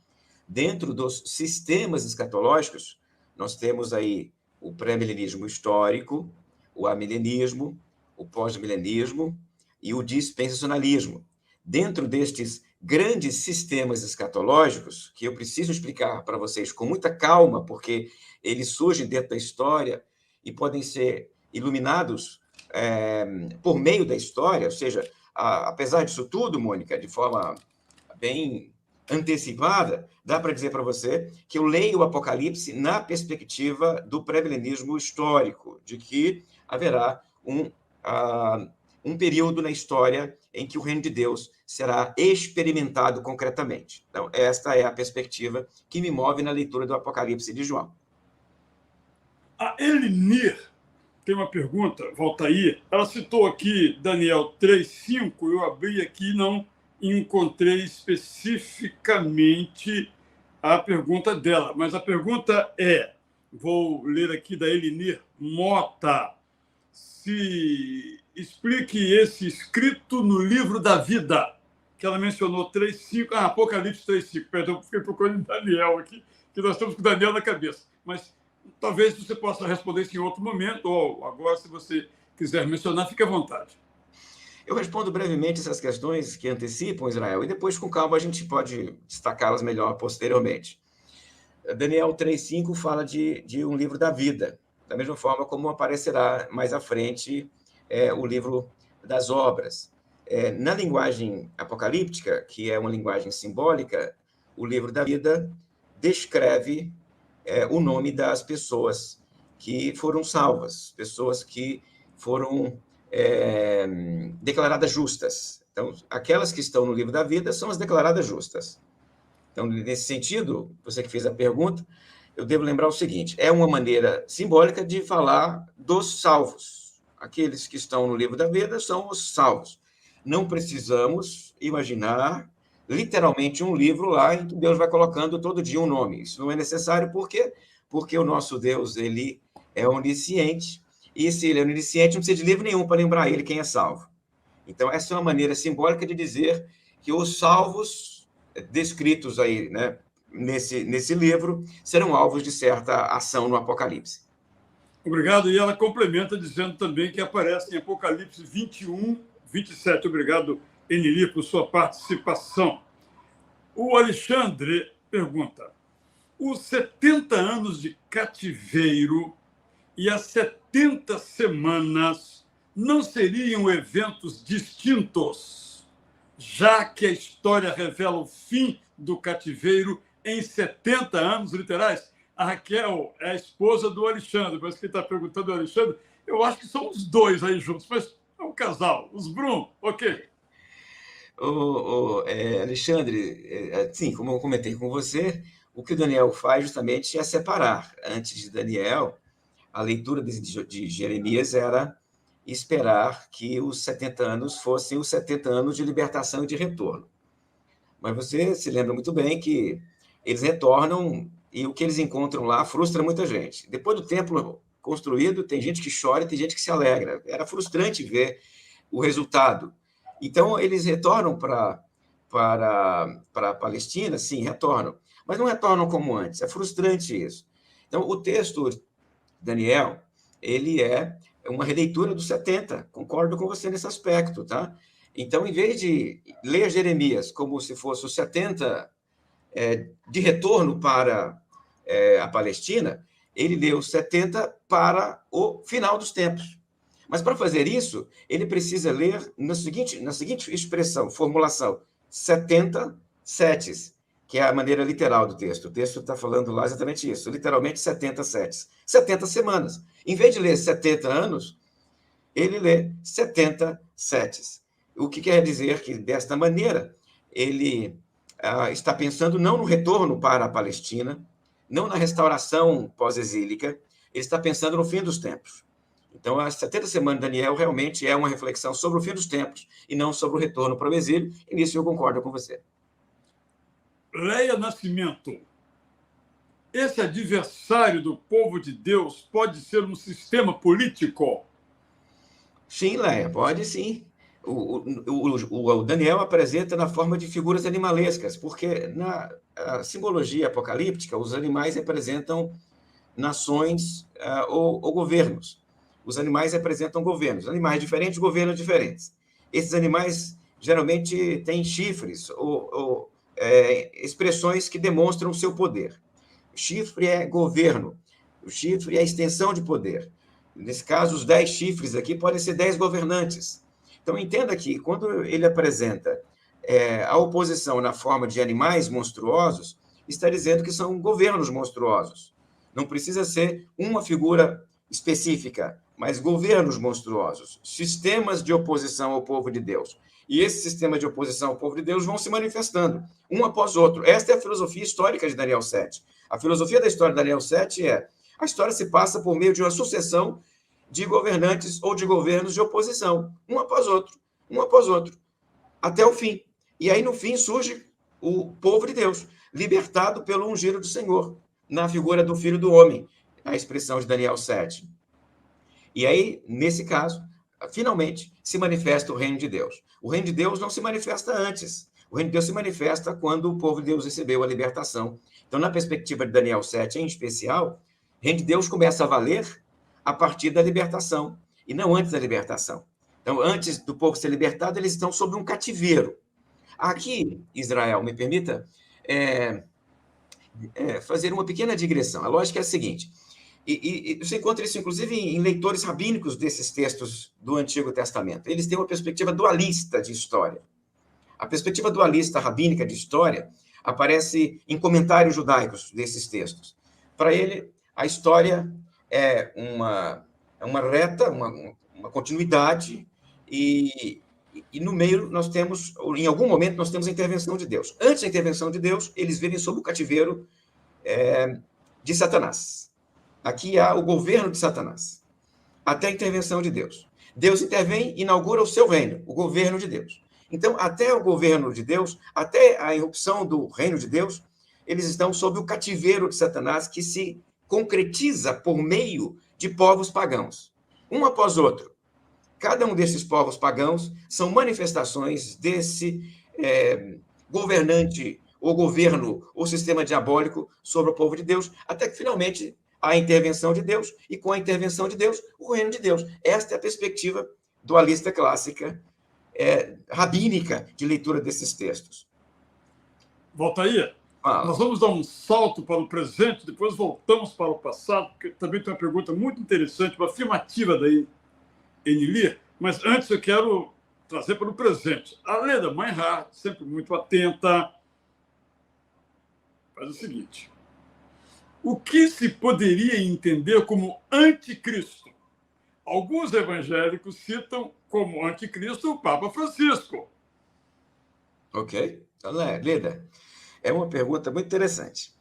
Dentro dos sistemas escatológicos, nós temos aí o pré-milenismo histórico, o amilenismo, o pós-milenismo e o dispensacionalismo. Dentro destes grandes sistemas escatológicos, que eu preciso explicar para vocês com muita calma, porque eles surgem dentro da história e podem ser iluminados por meio da história, ou seja, apesar disso tudo, Mônica, de forma bem antecipada, dá para dizer para você que eu leio o Apocalipse na perspectiva do pré-milenismo histórico, de que haverá um período na história em que o reino de Deus será experimentado concretamente. Então, esta é a perspectiva que me move na leitura do Apocalipse de João. A Elinir tem uma pergunta, volta aí. Ela citou aqui Daniel 3:5, eu abri aqui e não encontrei especificamente a pergunta dela, mas a pergunta é, vou ler aqui da Elinir Mota, se explique esse escrito no livro da vida, que ela mencionou 3:5, Apocalipse 3:5, perdão, fiquei procurando Daniel aqui, que nós estamos com Daniel na cabeça, mas talvez você possa responder isso em outro momento, ou agora, se você quiser mencionar, fique à vontade. Eu respondo brevemente essas questões que antecipam Israel, e depois, com calma, a gente pode destacá-las melhor posteriormente. Daniel 3:5 fala de um livro da vida, da mesma forma como aparecerá mais à frente o livro das obras. Na linguagem apocalíptica, que é uma linguagem simbólica, o livro da vida descreve o nome das pessoas que foram salvas, pessoas que foram declaradas justas. Então, aquelas que estão no livro da vida são as declaradas justas. Então, nesse sentido, você que fez a pergunta, eu devo lembrar o seguinte: é uma maneira simbólica de falar dos salvos. Aqueles que estão no livro da vida são os salvos. Não precisamos imaginar literalmente um livro lá em que Deus vai colocando todo dia um nome. Isso não é necessário, por quê? Porque o nosso Deus, ele é onisciente, e se ele é onisciente, não precisa de livro nenhum para lembrar ele quem é salvo. Então, essa é uma maneira simbólica de dizer que os salvos descritos aí, né, nesse livro serão alvos de certa ação no Apocalipse. Obrigado. E ela complementa dizendo também que aparece em Apocalipse 21:27. Obrigado, Enili, por sua participação. O Alexandre pergunta: os 70 anos de cativeiro e as 70 semanas não seriam eventos distintos, já que a história revela o fim do cativeiro em 70 anos literais? A Raquel é a esposa do Alexandre, mas quem está perguntando é o Alexandre. Eu acho que são os dois aí juntos, mas é um casal, os Brum, ok. Alexandre, sim, como eu comentei com você, o que o Daniel faz justamente é separar. Antes de Daniel, a leitura de Jeremias era esperar que os 70 anos fossem os 70 anos de libertação e de retorno. Mas você se lembra muito bem que eles retornam e o que eles encontram lá frustra muita gente. Depois do templo construído, tem gente que chora e tem gente que se alegra. Era frustrante ver o resultado. Então, eles retornam para a Palestina, sim, retornam. Mas não retornam como antes. É frustrante isso. Então, o texto Daniel, ele é uma releitura dos 70. Concordo com você nesse aspecto, tá? Então, em vez de ler Jeremias como se fosse os 70 de retorno para a Palestina, ele leu os 70 para o final dos tempos. Mas, para fazer isso, ele precisa ler na seguinte expressão, formulação: 70 setes, que é a maneira literal do texto. O texto está falando lá exatamente isso, literalmente 70 setes. 70 semanas. Em vez de ler 70 anos, ele lê 70 setes. O que quer dizer que, desta maneira, ele está pensando não no retorno para a Palestina, não na restauração pós-exílica, ele está pensando no fim dos tempos. Então, as 70 semanas de Daniel realmente é uma reflexão sobre o fim dos tempos e não sobre o retorno para o exílio, e nisso eu concordo com você. Leia Nascimento. Esse adversário do povo de Deus pode ser um sistema político? Sim, Leia, pode sim. O Daniel apresenta na forma de figuras animalescas, porque na simbologia apocalíptica, os animais representam nações ou governos. Os animais representam governos. Animais diferentes, governos diferentes. Esses animais geralmente têm chifres ou expressões que demonstram o seu poder. O chifre é governo. O chifre é extensão de poder. Nesse caso, os 10 chifres aqui podem ser 10 governantes. Então, entenda que, quando ele apresenta a oposição na forma de animais monstruosos, está dizendo que são governos monstruosos. Não precisa ser uma figura específica, mas governos monstruosos, sistemas de oposição ao povo de Deus. E esses sistemas de oposição ao povo de Deus vão se manifestando, um após outro. Esta é a filosofia histórica de Daniel 7. A filosofia da história de Daniel 7 é: a história se passa por meio de uma sucessão de governantes ou de governos de oposição, um após outro, até o fim. E aí, no fim, surge o povo de Deus, libertado pelo ungido do Senhor, na figura do Filho do Homem, a expressão de Daniel 7. E aí, nesse caso, finalmente, se manifesta o reino de Deus. O reino de Deus não se manifesta antes. O reino de Deus se manifesta quando o povo de Deus recebeu a libertação. Então, na perspectiva de Daniel 7, em especial, o reino de Deus começa a valer a partir da libertação, e não antes da libertação. Então, antes do povo ser libertado, eles estão sob um cativeiro. Aqui, Israel, me permita fazer uma pequena digressão. A lógica é a seguinte, e você encontra isso, inclusive, em leitores rabínicos desses textos do Antigo Testamento. Eles têm uma perspectiva dualista de história. A perspectiva dualista rabínica de história aparece em comentários judaicos desses textos. Para ele, a história é uma reta, uma continuidade, e no meio nós temos, em algum momento, nós temos a intervenção de Deus. Antes da intervenção de Deus, eles vivem sob o cativeiro de Satanás. Aqui há o governo de Satanás, até a intervenção de Deus. Deus intervém e inaugura o seu reino, o governo de Deus. Então, até o governo de Deus, até a irrupção do reino de Deus, eles estão sob o cativeiro de Satanás, que se concretiza por meio de povos pagãos, um após outro. Cada um desses povos pagãos são manifestações desse governante, ou governo, ou sistema diabólico sobre o povo de Deus, até que, finalmente, a intervenção de Deus, e com a intervenção de Deus, o reino de Deus. Esta é a perspectiva dualista clássica, rabínica, de leitura desses textos. Voltaí, nós vamos dar um salto para o presente, depois voltamos para o passado, porque também tem uma pergunta muito interessante, uma afirmativa daí, Enili, mas antes eu quero trazer para o presente. A Leda Meinhardt, sempre muito atenta, faz o seguinte: o que se poderia entender como anticristo? Alguns evangélicos citam como anticristo o Papa Francisco. Ok. Então, Leda, é uma pergunta muito interessante.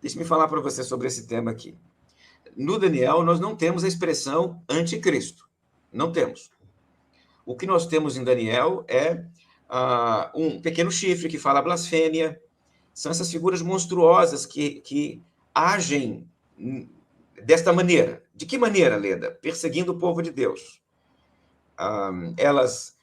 Deixe-me falar para você sobre esse tema aqui. No Daniel, nós não temos a expressão anticristo. Não temos. O que nós temos em Daniel é um pequeno chifre que fala blasfêmia. São essas figuras monstruosas que agem desta maneira. De que maneira, Leda? Perseguindo o povo de Deus. Elas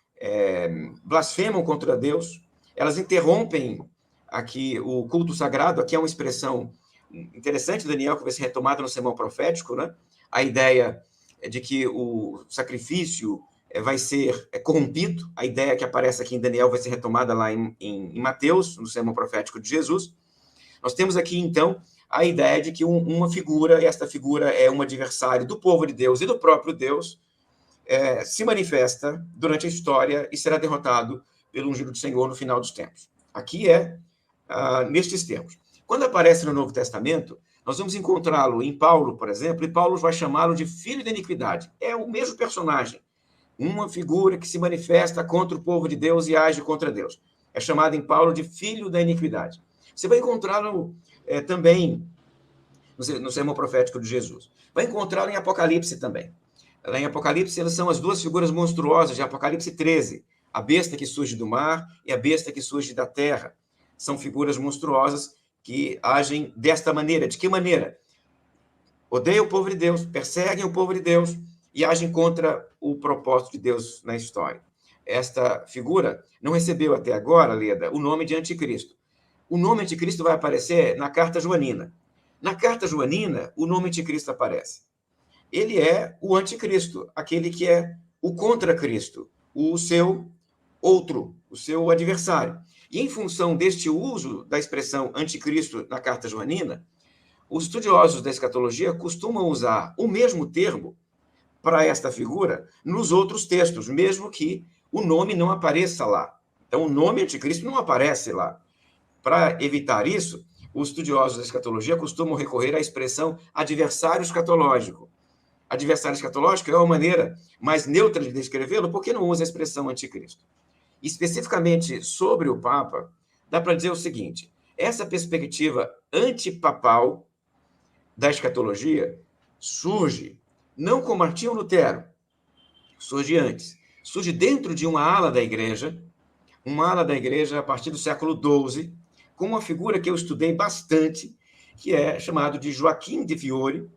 blasfemam contra Deus, elas interrompem aqui o culto sagrado. Aqui é uma expressão interessante, Daniel, que vai ser retomada no sermão profético, né? A ideia de que o sacrifício vai ser corrompido, a ideia que aparece aqui em Daniel vai ser retomada lá em Mateus, no sermão profético de Jesus. Nós temos aqui, então, a ideia de que uma figura, e esta figura é um adversário do povo de Deus e do próprio Deus, se manifesta durante a história e será derrotado pelo ungido do Senhor no final dos tempos. Aqui é nestes termos. Quando aparece no Novo Testamento, nós vamos encontrá-lo em Paulo, por exemplo, e Paulo vai chamá-lo de filho da iniquidade. É o mesmo personagem, uma figura que se manifesta contra o povo de Deus e age contra Deus. É chamado em Paulo de filho da iniquidade. Você vai encontrá-lo também no sermão profético de Jesus. Vai encontrá-lo em Apocalipse também. Lá em Apocalipse, elas são as duas figuras monstruosas de Apocalipse 13. A besta que surge do mar e a besta que surge da terra. São figuras monstruosas que agem desta maneira. De que maneira? Odeiam o povo de Deus, perseguem o povo de Deus e agem contra o propósito de Deus na história. Esta figura não recebeu até agora, Leda, o nome de anticristo. O nome anticristo vai aparecer na carta joanina. Na carta joanina, o nome anticristo aparece. Ele é o anticristo, aquele que é o contra Cristo, o seu outro, o seu adversário. E em função deste uso da expressão anticristo na carta joanina, os estudiosos da escatologia costumam usar o mesmo termo para esta figura nos outros textos, mesmo que o nome não apareça lá. Então, o nome anticristo não aparece lá. Para evitar isso, os estudiosos da escatologia costumam recorrer à expressão adversário escatológico. Adversário escatológico é uma maneira mais neutra de descrevê-lo, porque não usa a expressão anticristo. Especificamente sobre o Papa, dá para dizer o seguinte: essa perspectiva antipapal da escatologia surge não com Martinho Lutero, surge antes, surge dentro de uma ala da igreja a partir do século XII, com uma figura que eu estudei bastante, que é chamado de Joaquim de Fiore.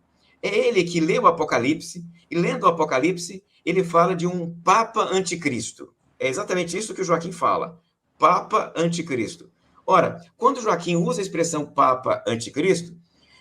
É ele que lê o Apocalipse, e lendo o Apocalipse, ele fala de um Papa Anticristo. É exatamente isso que o Joaquim fala, Papa Anticristo. Ora, quando o Joaquim usa a expressão Papa Anticristo,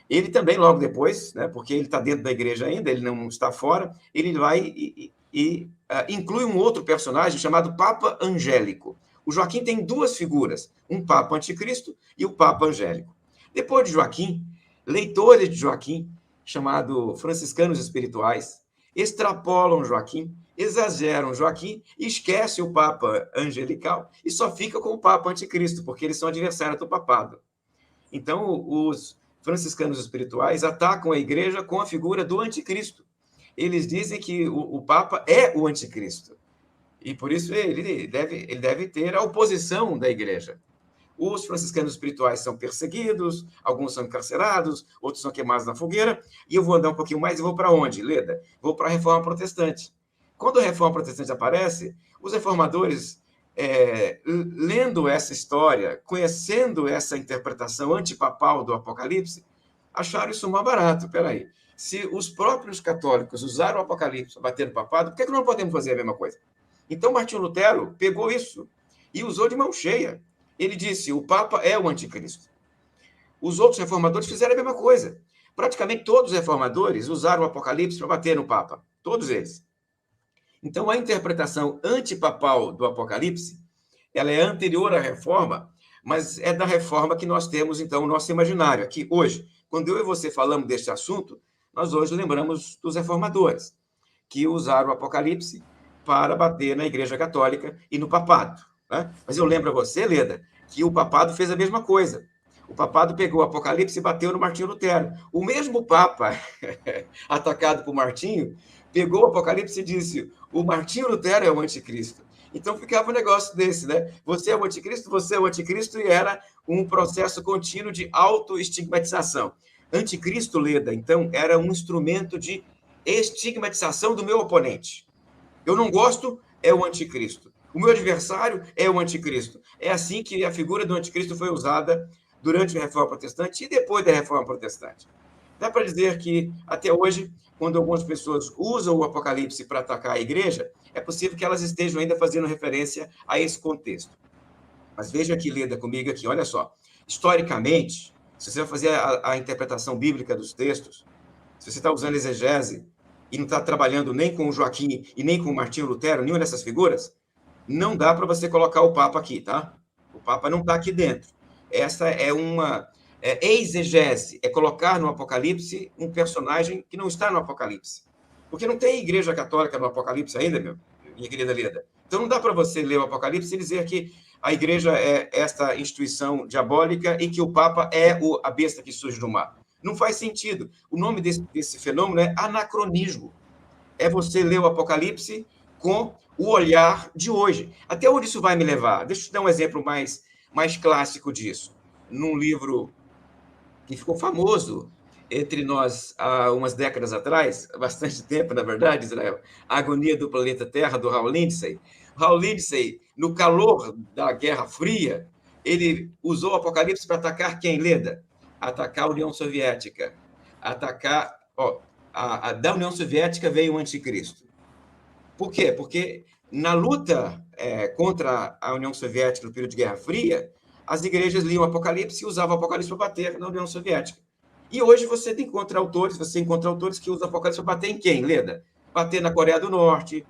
ele também, logo depois, né, porque ele está dentro da igreja ainda, ele não está fora, ele vai e inclui um outro personagem chamado Papa Angélico. O Joaquim tem duas figuras, um Papa Anticristo e o Papa Angélico. Depois de Joaquim, leitores de Joaquim, chamado franciscanos espirituais, extrapolam Joaquim, exageram Joaquim, esquecem o Papa Angelical e só fica com o Papa Anticristo, porque eles são adversários do papado. Então, os franciscanos espirituais atacam a igreja com a figura do anticristo. Eles dizem que o Papa é o anticristo. E por isso ele deve ter a oposição da igreja. Os franciscanos espirituais são perseguidos, alguns são encarcerados, outros são queimados na fogueira. E eu vou andar um pouquinho mais e vou para onde, Leda? Vou para a Reforma Protestante. Quando a Reforma Protestante aparece, os reformadores, lendo essa história, conhecendo essa interpretação antipapal do Apocalipse, acharam isso mais barato. Peraí, se os próprios católicos usaram o Apocalipse para bater no papado, por que não podemos fazer a mesma coisa? Então, Martinho Lutero pegou isso e usou de mão cheia. Ele disse, o Papa é o anticristo. Os outros reformadores fizeram a mesma coisa. Praticamente todos os reformadores usaram o Apocalipse para bater no Papa. Todos eles. Então, a interpretação antipapal do Apocalipse, ela é anterior à Reforma, mas é da Reforma que nós temos, então, o nosso imaginário. Aqui, hoje, quando eu e você falamos deste assunto, nós hoje lembramos dos reformadores, que usaram o Apocalipse para bater na Igreja Católica e no papado. Né? Mas eu lembro a você, Leda, que o papado fez a mesma coisa. O papado pegou o Apocalipse e bateu no Martinho Lutero. O mesmo Papa, atacado por Martinho, pegou o Apocalipse e disse, o Martinho Lutero é o anticristo. Então ficava um negócio desse, né? Você é o anticristo, e era um processo contínuo de autoestigmatização. Anticristo, Leda, então, era um instrumento de estigmatização do meu oponente. Eu não gosto, é o anticristo. O meu adversário é o anticristo. É assim que a figura do anticristo foi usada durante a Reforma Protestante e depois da Reforma Protestante. Dá para dizer que, até hoje, quando algumas pessoas usam o Apocalipse para atacar a igreja, é possível que elas estejam ainda fazendo referência a esse contexto. Mas veja aqui, Leda, comigo aqui, olha só. Historicamente, se você vai fazer a interpretação bíblica dos textos, se você está usando exegese e não está trabalhando nem com o Joaquim e nem com o Martinho Lutero, nenhuma dessas figuras, não dá para você colocar o Papa aqui, tá? O Papa não está aqui dentro. Essa é uma exegese, é colocar no Apocalipse um personagem que não está no Apocalipse. Porque não tem igreja católica no Apocalipse ainda, minha querida Leda. Então não dá para você ler o Apocalipse e dizer que a igreja é esta instituição diabólica e que o Papa é a besta que surge do mar. Não faz sentido. O nome desse fenômeno é anacronismo. É você ler o Apocalipse com o olhar de hoje. Até onde isso vai me levar? Deixa eu te dar um exemplo mais clássico disso. Num livro que ficou famoso entre nós há umas décadas atrás, bastante tempo, na verdade, Israel, A Agonia do Planeta Terra, do Hal Lindsey. Hal Lindsey, no calor da Guerra Fria, ele usou o Apocalipse para atacar quem, Leda? Atacar a União Soviética. Atacar... da União Soviética veio o anticristo. Por quê? Porque na luta contra a União Soviética no período de Guerra Fria, as igrejas liam o Apocalipse e usavam o Apocalipse para bater na União Soviética. E hoje você encontra autores que usam o Apocalipse para bater em quem, Leda? Bater na Coreia do Norte,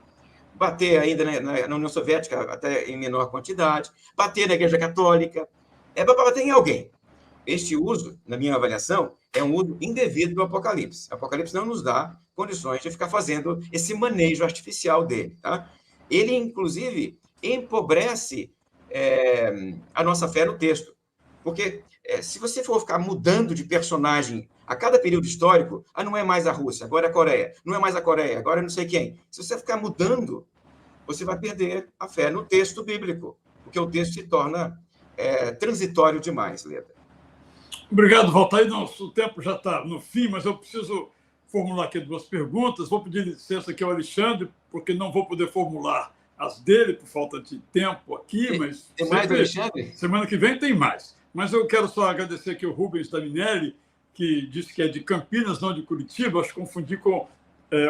bater ainda na União Soviética, até em menor quantidade, bater na Igreja Católica, para bater em alguém. Este uso, na minha avaliação, é um uso indevido do Apocalipse. O Apocalipse não nos dá condições de ficar fazendo esse manejo artificial dele. Tá? Ele, inclusive, empobrece a nossa fé no texto. Porque se você for ficar mudando de personagem a cada período histórico, não é mais a Rússia, agora é a Coreia, não é mais a Coreia, agora é não sei quem. Se você ficar mudando, você vai perder a fé no texto bíblico, porque o texto se torna transitório demais, Leda. Obrigado, Valtair. Nosso tempo já está no fim, mas eu preciso formular aqui 2 perguntas. Vou pedir licença aqui ao Alexandre, porque não vou poder formular as dele por falta de tempo aqui, mas... Tem mais, Alexandre? Semana que vem tem mais. Mas eu quero só agradecer aqui o Rubens Daminelli, que disse que é de Campinas, não de Curitiba. Acho que confundi com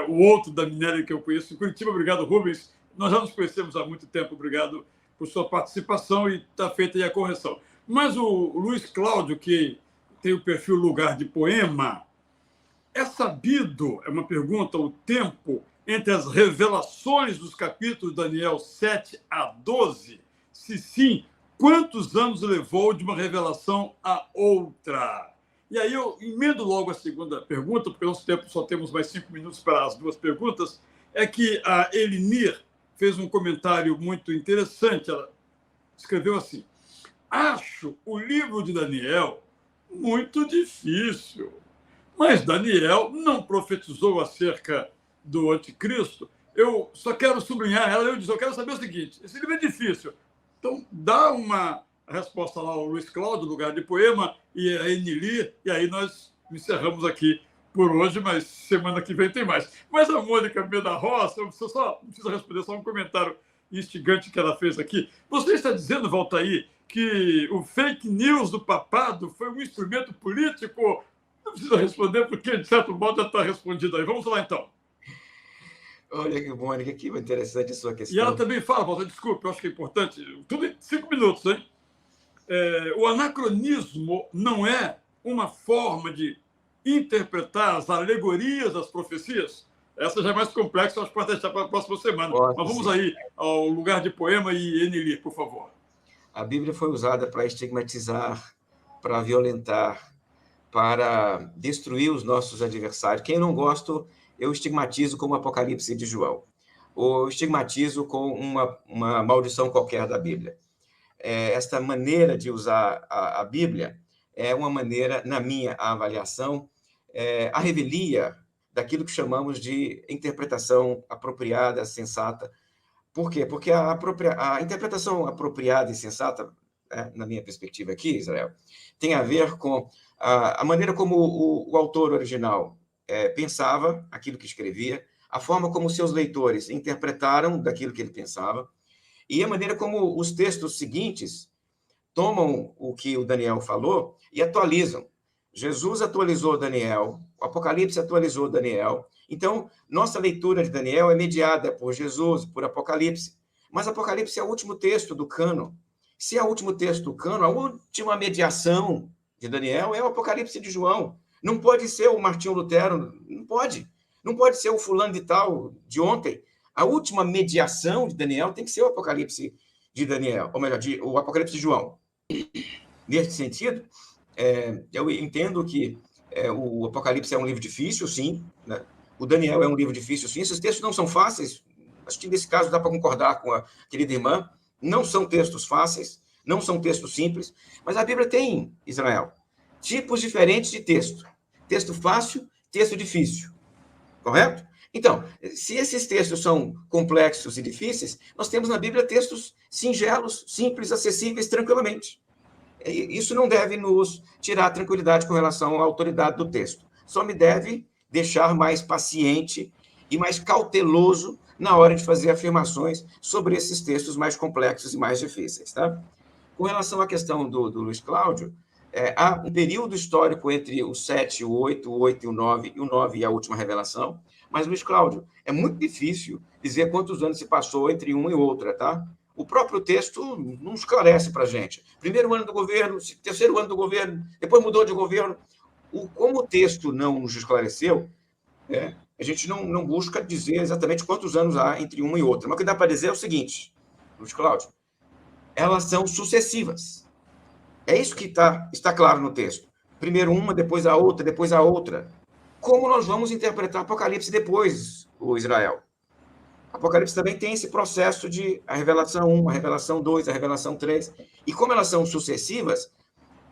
o outro Daminelli que eu conheço em Curitiba. Obrigado, Rubens. Nós já nos conhecemos há muito tempo. Obrigado por sua participação e está feita aí a correção. Mas o Luiz Cláudio, que tem o perfil Lugar de Poema, é sabido, é uma pergunta, o tempo entre as revelações dos capítulos de Daniel 7 a 12? Se sim, quantos anos levou de uma revelação a outra? E aí eu emendo logo a segunda pergunta, porque nosso tempo só temos mais 5 minutos para as 2 perguntas, é que a Elinir fez um comentário muito interessante. Ela escreveu assim: acho o livro de Daniel muito difícil, mas Daniel não profetizou acerca do anticristo. Eu só quero sublinhar, eu quero saber o seguinte: esse livro é difícil, então dá uma resposta lá ao Luiz Cláudio, Lugar de Poema, e a Enili, e aí nós encerramos aqui por hoje, mas semana que vem tem mais. Mas a Mônica Meda Roça, não precisa responder, só um comentário instigante que ela fez aqui. Você está dizendo, Valtair, que o fake news do papado foi um instrumento político? Não precisa responder, porque, de certo modo, já está respondido aí. Vamos lá, então. Olha, Mônica, que interessante a sua questão. E ela também fala, Walter, desculpe, eu acho que é importante, tudo em 5 minutos, hein? O anacronismo não é uma forma de interpretar as alegorias das profecias? Essa já é mais complexa, acho que pode deixar para a próxima semana. Mas vamos aí ao Lugar de Poema e Enili, por favor. A Bíblia foi usada para estigmatizar, para violentar, para destruir os nossos adversários. Quem não gosta, eu estigmatizo como o Apocalipse de João, ou estigmatizo com uma maldição qualquer da Bíblia. Esta maneira de usar a Bíblia é uma maneira, na minha avaliação, a revelia daquilo que chamamos de interpretação apropriada, sensata. Por quê? Porque a interpretação apropriada e sensata, na minha perspectiva aqui, Israel, tem a ver com a maneira como o autor original pensava aquilo que escrevia, a forma como seus leitores interpretaram daquilo que ele pensava, e a maneira como os textos seguintes tomam o que o Daniel falou e atualizam. Jesus atualizou Daniel, o Apocalipse atualizou Daniel. Então, nossa leitura de Daniel é mediada por Jesus, por Apocalipse. Mas Apocalipse é o último texto do cânon. Se é o último texto do cânon, a última mediação de Daniel é o Apocalipse de João. Não pode ser o Martinho Lutero, não pode. Não pode ser o fulano de tal de ontem. A última mediação de Daniel tem que ser o Apocalipse de Daniel, ou melhor, o Apocalipse de João. Nesse sentido, eu entendo que o Apocalipse é um livro difícil, sim, né? O Daniel é um livro difícil, sim. Esses textos não são fáceis. Acho que nesse caso dá para concordar com a querida irmã. Não são textos fáceis, não são textos simples, mas a Bíblia tem, Israel, tipos diferentes de texto. Texto fácil, texto difícil. Correto? Então, se esses textos são complexos e difíceis, nós temos na Bíblia textos singelos, simples, acessíveis tranquilamente. Isso não deve nos tirar a tranquilidade com relação à autoridade do texto. Só me deve deixar mais paciente e mais cauteloso na hora de fazer afirmações sobre esses textos mais complexos e mais difíceis. Tá? Com relação à questão do Luiz Cláudio, há um período histórico entre o 7 e o 8 e o 9, e o 9 e a última revelação, mas, Luiz Cláudio, é muito difícil dizer quantos anos se passou entre uma e outra, tá? O próprio texto não esclarece para a gente. Primeiro ano do governo, terceiro ano do governo, depois mudou de governo. Como o texto não nos esclareceu, a gente não busca dizer exatamente quantos anos há entre uma e outra. Mas o que dá para dizer é o seguinte, Luiz Cláudio, elas são sucessivas. É isso que está claro no texto. Primeiro uma, depois a outra, depois a outra. Como nós vamos interpretar Apocalipse depois, o Israel? Apocalipse também tem esse processo de a revelação 1, a revelação 2, a revelação 3. E como elas são sucessivas,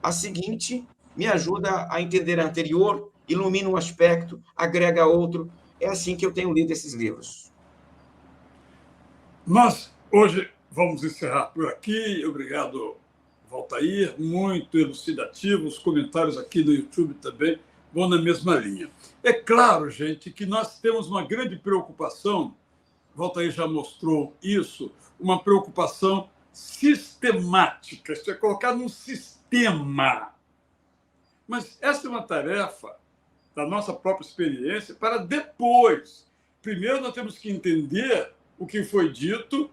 a seguinte me ajuda a entender a anterior, ilumina um aspecto, agrega outro. É assim que eu tenho lido esses livros. Nós, hoje, vamos encerrar por aqui. Obrigado, Valtair. Muito elucidativo. Os comentários aqui no YouTube também vão na mesma linha. É claro, gente, que nós temos uma grande preocupação, Valtair já mostrou isso, uma preocupação sistemática, isso é colocar num sistema. Mas essa é uma tarefa da nossa própria experiência para depois. Primeiro, nós temos que entender o que foi dito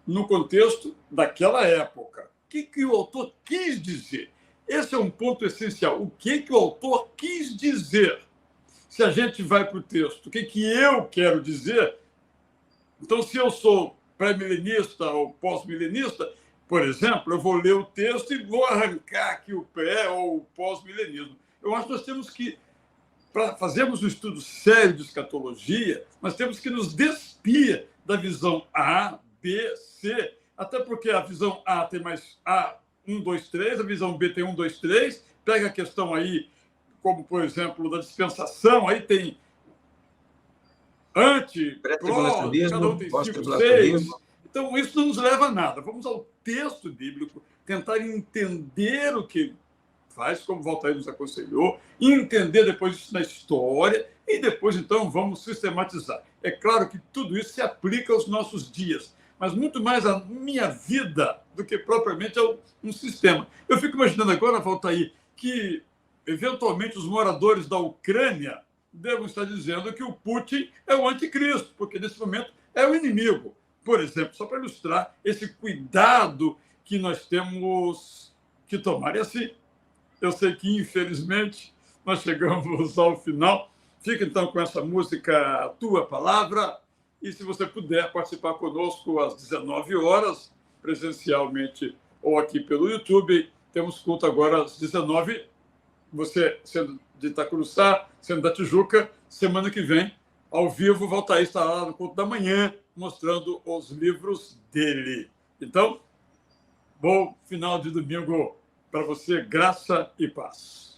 no contexto daquela época. O que o autor quis dizer? Esse é um ponto essencial. O que o autor quis dizer? Se a gente vai para o texto, o que eu quero dizer? Então, se eu sou pré-milenista ou pós-milenista, por exemplo, eu vou ler o texto e vou arrancar aqui o pré ou o pós-milenismo. Eu acho que nós temos que, para fazermos um estudo sério de escatologia, nós temos que nos despir da visão A, B, C, até porque a visão A tem mais A, 1, 2, 3, a visão B tem 1, 2, 3, pega a questão aí, como, por exemplo, da dispensação, aí tem anti, pró, cada um tem 5, 6. Então, isso não nos leva a nada. Vamos ao texto bíblico, tentar entender o que faz, como Valtair nos aconselhou, entender depois isso na história e depois, então, vamos sistematizar. É claro que tudo isso se aplica aos nossos dias, mas muito mais à minha vida do que propriamente a um sistema. Eu fico imaginando agora, Valtair, que, eventualmente, os moradores da Ucrânia devam estar dizendo que o Putin é o anticristo, porque, nesse momento, é o inimigo. Por exemplo, só para ilustrar esse cuidado que nós temos que tomar. E assim, eu sei que, infelizmente, nós chegamos ao final. Fica, então, com essa música, A Tua Palavra. E, se você puder participar conosco às 19 horas, presencialmente ou aqui pelo YouTube, temos culto agora às 19. Você, sendo de Itacuruçá, sendo da Tijuca, semana que vem, ao vivo, Valtair estará lá no culto da manhã, mostrando os livros dele. Então, bom final de domingo para você, graça e paz.